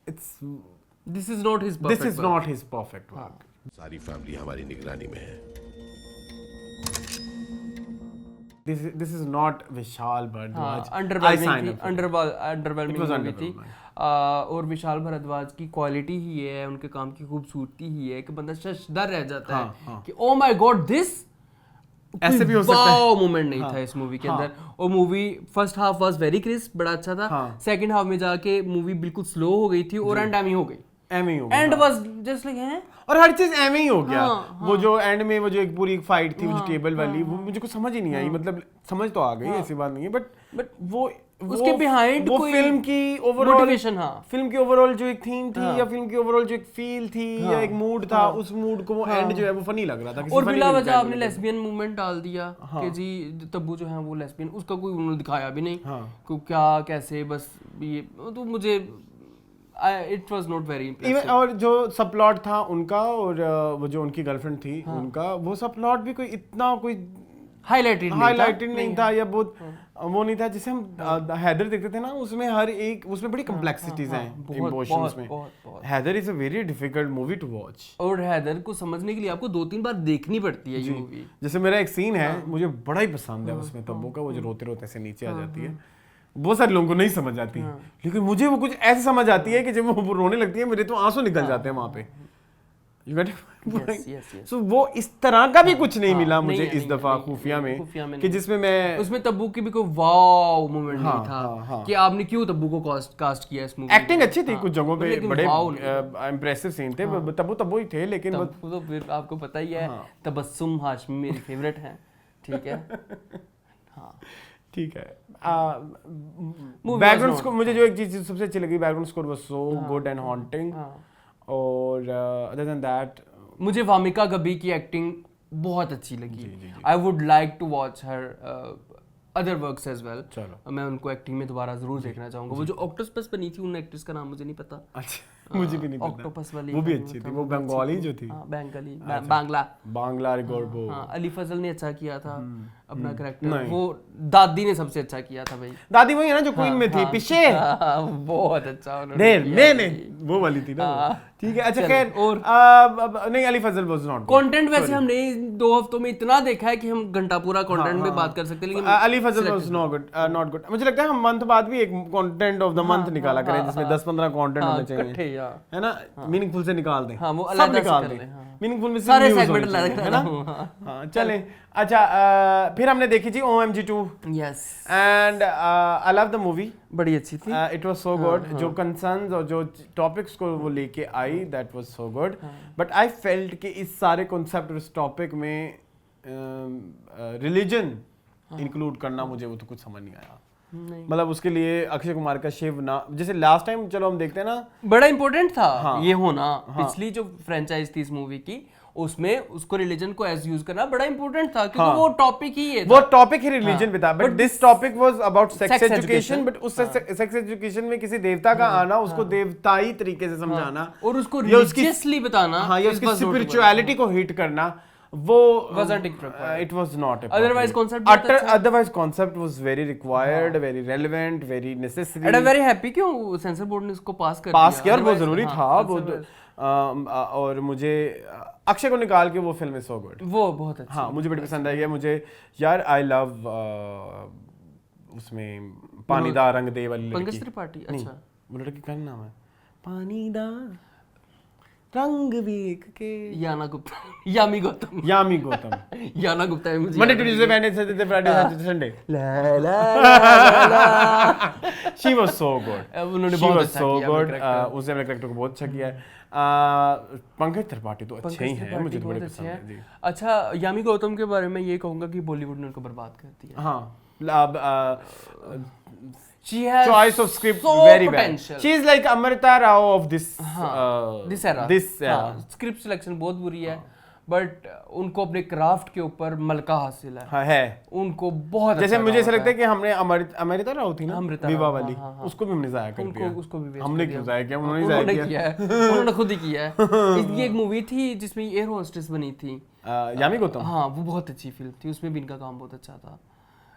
Speaker 2: it's this is not
Speaker 1: his perfect work.
Speaker 9: सारी फैमिली हमारी निगरानी में है।
Speaker 1: This is not Vishal Bhardwaj.
Speaker 2: Underwhelming थी। और विशाल भारद्वाज की क्वालिटी ही है, उनके काम की खूबसूरती ही है कि बंदा शशदर रह जाता है कि ओ माय गॉड दिस
Speaker 1: ऐसे भी हो सकता है।
Speaker 2: मोमेंट नहीं था इस मूवी के अंदर। और movie first half was very crisp, बड़ा अच्छा था। सेकंड हाफ में जाके मूवी बिल्कुल स्लो हो गई थी और एंड टाइम ही हो गई। एंड वाज जस्ट लाइक है,
Speaker 1: और हर चीज एम ही हो गया। वो जो एंड में वो जो एक पूरी फाइट थी, वो जो टेबल वाली, वो मुझे कुछ समझ ही नहीं आई। मतलब समझ तो आ गई, ऐसी बात नहीं है, बट वो
Speaker 2: उसके बिहाइंड
Speaker 1: वो
Speaker 2: कोई
Speaker 1: फिल्म की ओवरऑल
Speaker 2: मोटिवेशन,
Speaker 1: फिल्म की ओवरऑल जो एक थीम थी या फिल्म की ओवरऑल जो एक फील थी या एक मूड था, उस मूड को वो एंड जो है वो फनी लग रहा था।
Speaker 2: और बिला वजह आपने लेस्बियन मूवमेंट डाल दिया कि जी तब्बू जो है वो लेस्बियन, उसका कोई उन्होंने दिखाया भी नहीं कि क्या कैसे, बस ये तो मुझे it was not very impressive.
Speaker 1: और जो सब प्लॉट था उनका और वो जो उनकी गर्लफ्रेंड थी उनका, वो सब प्लॉट भी कोई इतना कोई
Speaker 2: हाईलाइटेड
Speaker 1: नहीं था या बहुत वो नहीं था जिसे हम हैदर देखते थे ना, उसमें हर एक उसमें बड़ी कॉम्प्लेक्सिटीज हैं इमोशंस में। Haider is a very difficult movie to watch,
Speaker 2: और हैदर को समझने के लिए आपको 2-3 बार देखनी पड़ती है ये मूवी।
Speaker 1: जैसे मेरा एक सीन है मुझे बड़ा ही पसंद है उसमें तब्बू का, वो जो रोते रोते से नीचे आ जाती है। बहुत सारे लोगों को नहीं समझ आती लेकिन मुझे वो कुछ ऐसे समझ आती है कि जब वो रोने लगती है मेरे तो आंसू निकल जाते हैं वहां पे। You get it? So वो इस तरह का भी कुछ नहीं मिला मुझे इस दफा खुफिया में कि जिसमें मैं
Speaker 2: उसमें तब्बू की भी कोई वाव मोमेंट नहीं था कि आपने क्यों तब्बू को कास्ट किया इस मूवी।
Speaker 1: एक्टिंग अच्छी थी, कुछ जगहों पे बड़े इंप्रेसिव सीन थे, तब्बू ही थे, लेकिन
Speaker 2: तो फिर आपको पता ही है तबस्सुम हाशमी मेरी फेवरेट है, ठीक है। हाँ
Speaker 1: ठीक है। बैकग्राउंड स्कोर मुझे जो एक चीज सबसे अच्छी लगी, background score was so good and haunting. और अदर देन दैट
Speaker 2: मुझे वामिका गबी की एक्टिंग बहुत अच्छी लगी। I would like to watch her other works as well.
Speaker 1: चलो
Speaker 2: मैं उनको एक्टिंग में दोबारा जरूर देखना चाहूंगा। वो जो ऑक्टोपस बनी थी उन एक्ट्रेस का नाम मुझे नहीं पता।
Speaker 1: अच्छा मुझे भी नहीं पता।
Speaker 2: ऑक्टोपस वाली
Speaker 1: वो भी अच्छी थी, वो बंगाली जो थी।
Speaker 2: बंगाली
Speaker 1: बांग्ला रिकॉर्ड।
Speaker 2: अली फजल ने अच्छा किया था अपना कैरेक्टर। वो दादी ने सबसे अच्छा किया था भाई।
Speaker 1: दादी वही है ना जो क्वीन में थी पीछे।
Speaker 2: बहुत अच्छा उन्होंने
Speaker 1: वो वाली थी ना। ठीक है, अच्छा खैर। और नहीं, Ali Fazal was not
Speaker 2: content वैसे हमने 2 हफ्तों में इतना देखा है कि हम घंटा पूरा कंटेंट में बात कर सकते हैं, लेकिन
Speaker 1: Ali Fazal was not good. मुझे लगता है हम मंथ बाद भी एक कंटेंट ऑफ द मंथ निकाला करें जिसमें 10-15 कंटेंट होने चाहिए, है ना। मीनिंगफुल से निकाल दें,
Speaker 2: वो
Speaker 1: सब निकाल दें। मीनिंगफुल में
Speaker 2: सारे सेगमेंट
Speaker 1: है ना। हाँ चलें। अच्छा फिर हमने देखी थी OMG2।
Speaker 2: Yes,
Speaker 1: and I love the movie,
Speaker 2: बड़ी अच्छी थी।
Speaker 1: It was so good. जो कंसर्न्स और जो टॉपिक्स को वो लेके आई, that was so good. But I felt कि इस सारे कॉन्सेप्ट और इस टॉपिक में रिलीजन इंक्लूड करना मुझे वो तो कुछ समझ नहीं आया। मतलब उसके लिए अक्षय कुमार का शिव ना, जैसे लास्ट टाइम चलो हम देखते हैं ना,
Speaker 2: बड़ा इंपॉर्टेंट था ये होना। पिछली जो फ्रेंचाइज थी इस मूवी की, उसमें उसको रिलीजन को एज यूज करना बड़ा इंपॉर्टेंट था क्योंकि वो टॉपिक ही है,
Speaker 1: वो टॉपिक ही रिलीजन पे था। But this topic was about sex education. But उस सेक्स एजुकेशन में किसी देवता का आना, उसको देवताई तरीके से समझाना
Speaker 2: और उसको रिलीजियसली बताना,
Speaker 1: हाँ, या उसकी स्पिरिचुअलिटी को हिट करना, वो it was not a
Speaker 2: otherwise
Speaker 1: concept was very required, very relevant, very necessary.
Speaker 2: and I'm very happy क्यों सेंसर बोर्ड ने इसको पास किया
Speaker 1: और बहुत जरूरी था वो। और मुझे अक्षय को निकाल के वो फिल्म सो गुड,
Speaker 2: वो बहुत अच्छा।
Speaker 1: हाँ मुझे बड़ी पसंद आई है। मुझे यार आई लव उसमें पानीदा रंग दे वाली
Speaker 2: पंकज त्रिपाठी। अच्छा,
Speaker 1: वो लड़की का नाम है पानीदा रंग बीक के
Speaker 2: यामी गौतम याना गुप्ता है मुझे
Speaker 1: Monday Tuesday Wednesday Friday Saturday Sunday
Speaker 2: la la
Speaker 1: she was so good
Speaker 2: उन्होंने
Speaker 1: शी
Speaker 2: बहुत
Speaker 1: वाज
Speaker 2: अच्छा
Speaker 1: सो
Speaker 2: किया
Speaker 1: गुड उसने अपने कैरेक्टर को बहुत अच्छा किया है पंकज त्रिपाठी तो अच्छे ही हैं मुझे तो बड़े पसंद है जी
Speaker 2: अच्छा यामी गौतम के बारे में ये कहूंगा कि बॉलीवुड ने उनको बर्बाद कर दिया
Speaker 1: हाँ
Speaker 2: she has
Speaker 1: choice of script
Speaker 2: so
Speaker 1: very
Speaker 2: potential.
Speaker 1: bad she is like Amrita Rao of this
Speaker 2: this era script selection बहुत बुरी है बट उनको अपने क्राफ्ट के ऊपर मलका हासिल है
Speaker 1: हाँ है
Speaker 2: उनको बहुत
Speaker 1: जैसे
Speaker 2: अच्छा
Speaker 1: मुझे ऐसा
Speaker 2: काम
Speaker 1: लगता है कि हमने अमृता राव थी ना
Speaker 2: अमृता
Speaker 1: विवाह
Speaker 2: राव,
Speaker 1: वाली
Speaker 2: हाँ, हाँ।
Speaker 1: उसको भी हमने जाया कर दिया
Speaker 2: उसको भी
Speaker 1: हमने क्यों जाया किया उन्होंने
Speaker 2: किया है उन्होंने खुद ही किया है इसकी एक मूवी थी जिसमें एयर होस्टेस बनी थी
Speaker 1: यामी गौतम
Speaker 2: हाँ वो बहुत अच्छी फिल्म थी उसमें भी इनका काम बहुत अच्छा था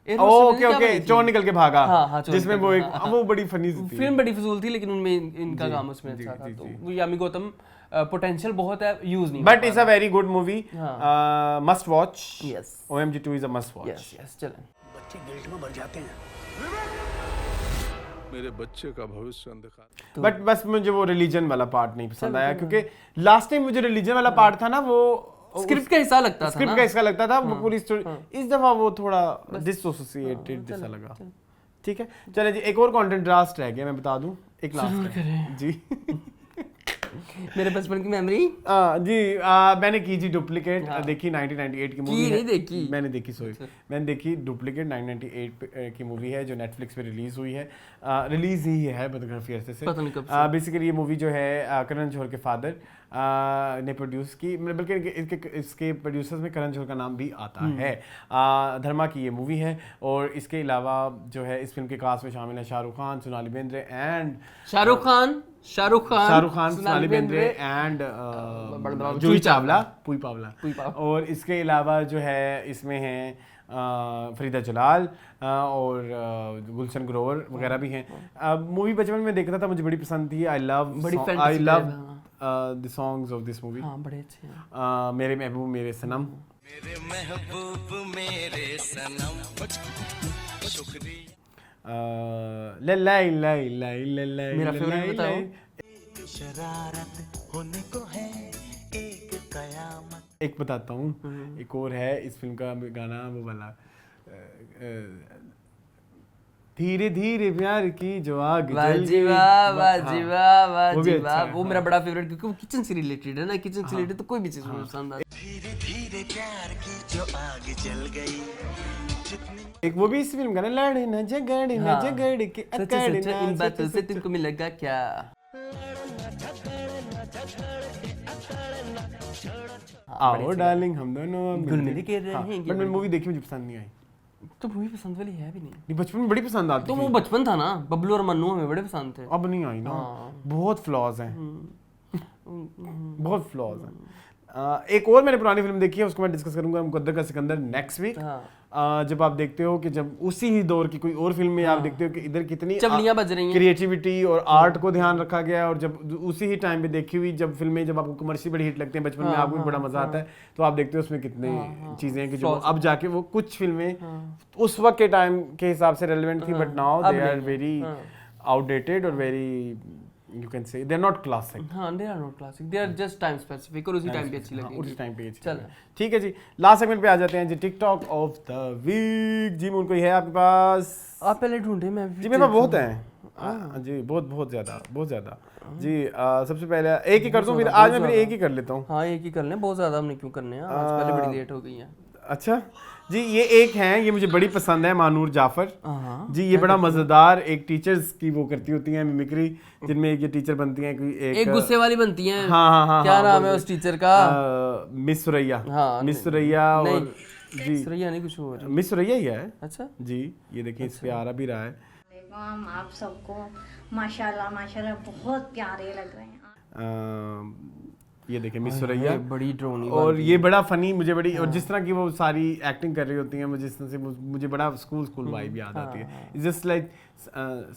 Speaker 1: ओके ओके चोर निकल के भागा
Speaker 2: हाँ,
Speaker 1: जिसमें वो एक वो बड़ी फनी थी
Speaker 2: फिल्म बड़ी फजूल थी लेकिन उनमें इनका काम उसमें अच्छा था तो वो यामी गौतम पोटेंशियल बहुत है यूज नहीं
Speaker 1: but it's a very good movie must watch
Speaker 2: yes
Speaker 1: OMG 2 is a must watch
Speaker 2: yes चलें
Speaker 4: बच्चे गिल्ट में भर जाते हैं
Speaker 9: मेरे बच्चे का भविष्य अंधकार
Speaker 1: बट बस मुझे वो रिलीजन वाला पार्ट नहीं पसंद आया क्योंकि लास्ट टाइम मुझे रिलीजन वाला पार्ट था ना वो
Speaker 2: स्क्रिप्ट का हिस्सा लगता था
Speaker 1: स्क्रिप्ट का हिस्सा लगता था वो पूरी स्टोरी इस दफा वो थोड़ा डिसोसिएटेड जैसा लगा ठीक है चले जी एक और कंटेंट लास्ट रह गया मैं बता दूं एक लास्ट जी
Speaker 2: मेरे बचपन की मेमोरी
Speaker 1: जी मैंने की जी डुप्लीकेट देखी 1998 की मूवी
Speaker 2: नहीं देखी
Speaker 1: मैंने देखी मैंने देखी डुप्लीकेट 1998 की मूवी है जो नेटफ्लिक्स पे रिलीज हुई है रिलीज ही है मतलब काफी अरसे से बेसिकली ये मूवी जो है करण जौहर के फादर ने प्रोड्यूस की बल्कि इसके प्रोड्यूसर्स में करण जौहर का नाम भी आता है धर्मा की ये मूवी है और इसके अलावा जो है इस फिल्म के कास्ट में शामिल है शाहरुख खान सोनाली बेंद्रे एंड
Speaker 2: शाहरुख खान
Speaker 1: सोनाली बेंद्रे एंड जूही चावला पुई पावला और इसके अलावा जो है इसमें है फरीदा जलाल और गुलशन ग्रोवर वगैरह भी हैं मूवी बचपन में देखता था मुझे बड़ी पसंद थी आई love the songs of this movie
Speaker 2: बड़े अच्छे हैं
Speaker 1: मेरे महबूब मेरे सनम लाई लाई लाई लाई
Speaker 2: मेरा फेवरेट बताओ
Speaker 4: शरारत होने को है एक कयामत
Speaker 1: एक बताता हूँ एक और है इस फिल्म का गाना वो वाला धीरे धीरे प्यार की जो आग जल गई
Speaker 2: वो मेरा बड़ा फेवरेट क्योंकि वो किचन से रिलेटेड है ना किचन से रिलेटेड तो कोई भी चीज मुझे पसंद आती है
Speaker 4: धीरे धीरे प्यार की जो आग जल गई
Speaker 1: एक वो भी इस फिल्म का ना लड़े ना झगड़े के
Speaker 2: सच इन बातों से तुमको मिलेगा क्या
Speaker 1: आओ डार्लिंग हम दोनों
Speaker 2: गुल मिल के रहेंगे
Speaker 1: बट मैंने मूवी देखी मुझे पसंद नहीं आई
Speaker 2: तो मूवी पसंद वाली है भी नहीं
Speaker 1: बचपन में बड़ी पसंद आती
Speaker 2: तो वो बचपन था ना बबलू और मन्नू हमें बड़े पसंद थे
Speaker 1: अब नहीं आई ना बहुत फ्लॉज हैं बहुत फ्लॉज हैं एक और मैंने पुरानी फिल्म देखी है उसको मैं डिस्कस करूंगा मुकद्दर का सिकंदर नेक्स्ट वीक जब आप देखते हो कि जब उसी ही दौर की कोई और फिल्म में आप देखते हो कि इधर कितनी
Speaker 2: चवलियां बज रही हैं
Speaker 1: क्रिएटिविटी और आर्ट को ध्यान रखा गया और जब उसी ही टाइम पे देखी हुई जब फिल्में जब आपको कमर्शियल बड़ी हिट लगते हैं बचपन में आपको भी बड़ा मजा आता है तो आप देखते हो उसमें कितने चीजें हैं कि जो अब जाके वो कुछ फिल्में उस वक्त के टाइम के हिसाब से रेलेवेंट थी but now they are very outdated और very you can say they're not classic
Speaker 2: they are not classic they are just time specific और उसी टाइम पे अच्छी लगेगी
Speaker 1: उसी टाइम पे अच्छी चलो ठीक है जी लास्ट सेगमेंट पे आ जाते हैं जी टिकटॉक ऑफ द वीक जी मुन कोई है आपके पास
Speaker 2: आप पहले ढूंढे मैं
Speaker 1: जी मेरे पास बहुत हैं जी बहुत ज्यादा जी सबसे पहले एक ही कर दूं फिर आज मैं फिर एक ही कर लेता हूं
Speaker 2: हां एक ही कर लें बहुत ज्यादा हमने क्यों करने हैं आज पहले बड़ी लेट हो गई है
Speaker 1: अच्छा जी ये एक है ये मुझे बड़ी पसंद है मानूर जाफर जी ये बड़ा मजेदार एक टीचर्स की वो करती होती हैं मिमिक्री जिनमें ये टीचर बनती हैं कोई
Speaker 2: एक गुस्से वाली बनती हैं
Speaker 1: हाँ
Speaker 2: क्या नाम है उस टीचर का
Speaker 1: मिस सुरैया मिस सुरैया और जी
Speaker 2: सुरैया नहीं कुछ और
Speaker 1: मिस सुरैया ही है
Speaker 2: अच्छा
Speaker 1: जी ये देखिए इस पे आ रहा भी रहा है
Speaker 3: आप सबको माशाल्लाह बहुत प्यारे लग रहे हैं
Speaker 1: ये देखिए मिस सुरैया
Speaker 2: बड़ी ड्रोनी
Speaker 1: और ये बड़ा फनी मुझे बड़ी और जिस तरह की वो सारी एक्टिंग कर रही होती हैं मुझे इस तरह से मुझे बड़ा स्कूल वाइब याद आती है जस्ट लाइक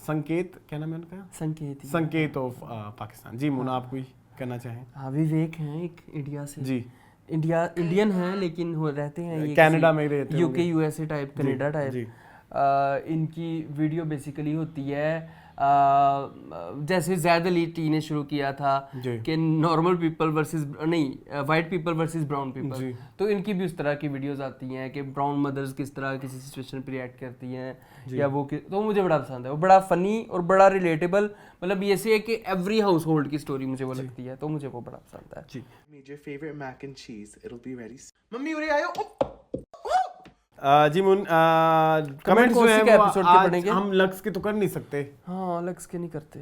Speaker 1: संकेत क्या नाम है उनका संकेत ऑफ पाकिस्तान जी मुना आप कोई करना चाहें
Speaker 2: हाँ विवेक हैं एक इंडिया से
Speaker 1: जी
Speaker 2: इंडियन है लेकिन वो रहते हैं ये
Speaker 1: कनाडा में रहते हैं
Speaker 2: UK USA type Canada type इनकी वीडियो बेसिकली होती है जैसे ज़ैद अली टी ने शुरू किया था कि नॉर्मल पीपल वर्सेस नहीं white people versus brown people, तो इनकी भी उस तरह की वीडियोस आती हैं कि ब्राउन मदर्स किस तरह किसी सिचुएशन पर रिएक्ट करती हैं या वो तो मुझे बड़ा पसंद है, वो बड़ा फनी और बड़ा रिलेटेबल, मतलब ये से है कि एवरी हाउस होल्ड की स्टोरी मुझे वो लगती है, तो मुझे वो बड़ा पसंद है।
Speaker 10: Your favorite mac and cheese, it'll be ready. Mummy उरे आयो।
Speaker 1: जी मुन कमेंट्स जो है वो आज हम लक्स के तो कर नहीं सकते।
Speaker 2: हाँ लक्स के नहीं करते,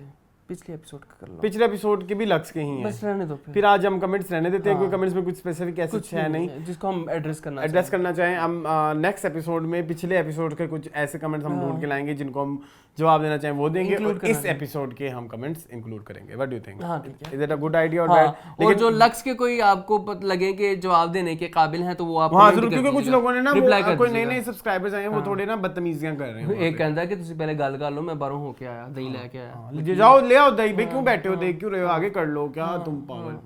Speaker 2: पिछले एपिसोड का कर लो।
Speaker 1: पिछले एपिसोड के भी लक्स के ही हैं,
Speaker 2: बस रहने दो
Speaker 1: फिर आज हम कमेंट्स रहने देते हैं। कोई कमेंट्स में कुछ स्पेसिफिक ऐसा कुछ है नहीं
Speaker 2: जिसको हम एड्रेस करना
Speaker 1: चाहें। हम नेक्स्ट एपिसोड में पिछले एपिसोड के कुछ ऐसे कमेंट्स हम ढूंढ के लाएंगे जिनको हम जवाब देना चाहें वो देंगे, और इस एपिसोड के हम कमेंट्स इंक्लूड करेंगे। What do you think? Is it a good idea और बैड?
Speaker 2: और जो लक्स के कोई आपको लगे कि जवाब देने के काबिल हैं तो वो आप
Speaker 1: हां जरूर, क्योंकि कुछ लोगों ने ना कोई नए सब्सक्राइबर्स आए हैं वो थोड़े ना बदतमीजियां कर रहे हैं।
Speaker 2: एक कहता है कि तुम पहले गल कर लो, मैं बाहरों होके आया दही लेके आया,
Speaker 1: जाओ ले आओ दही, भाई क्यों बैठे हो, देख क्यों रहे हो, आगे कर लो। क्या तुम पागल,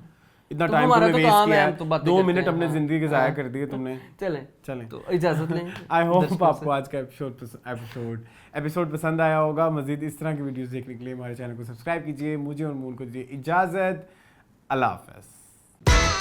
Speaker 1: इतना टाइम तुमने वेस्ट किया, 2 मिनट अपने जिंदगी के जाया कर दिए तुमने।
Speaker 2: चलें तो इजाजत लें।
Speaker 1: आई होप आपको आज का एपिसोड पसंद आया होगा। मजीद इस तरह की वीडियोस देखने के लिए हमारे चैनल को सब्सक्राइब कीजिए। मुझे और मूल को दीजिए इजाजत। अल्लाह हाफ़िज़।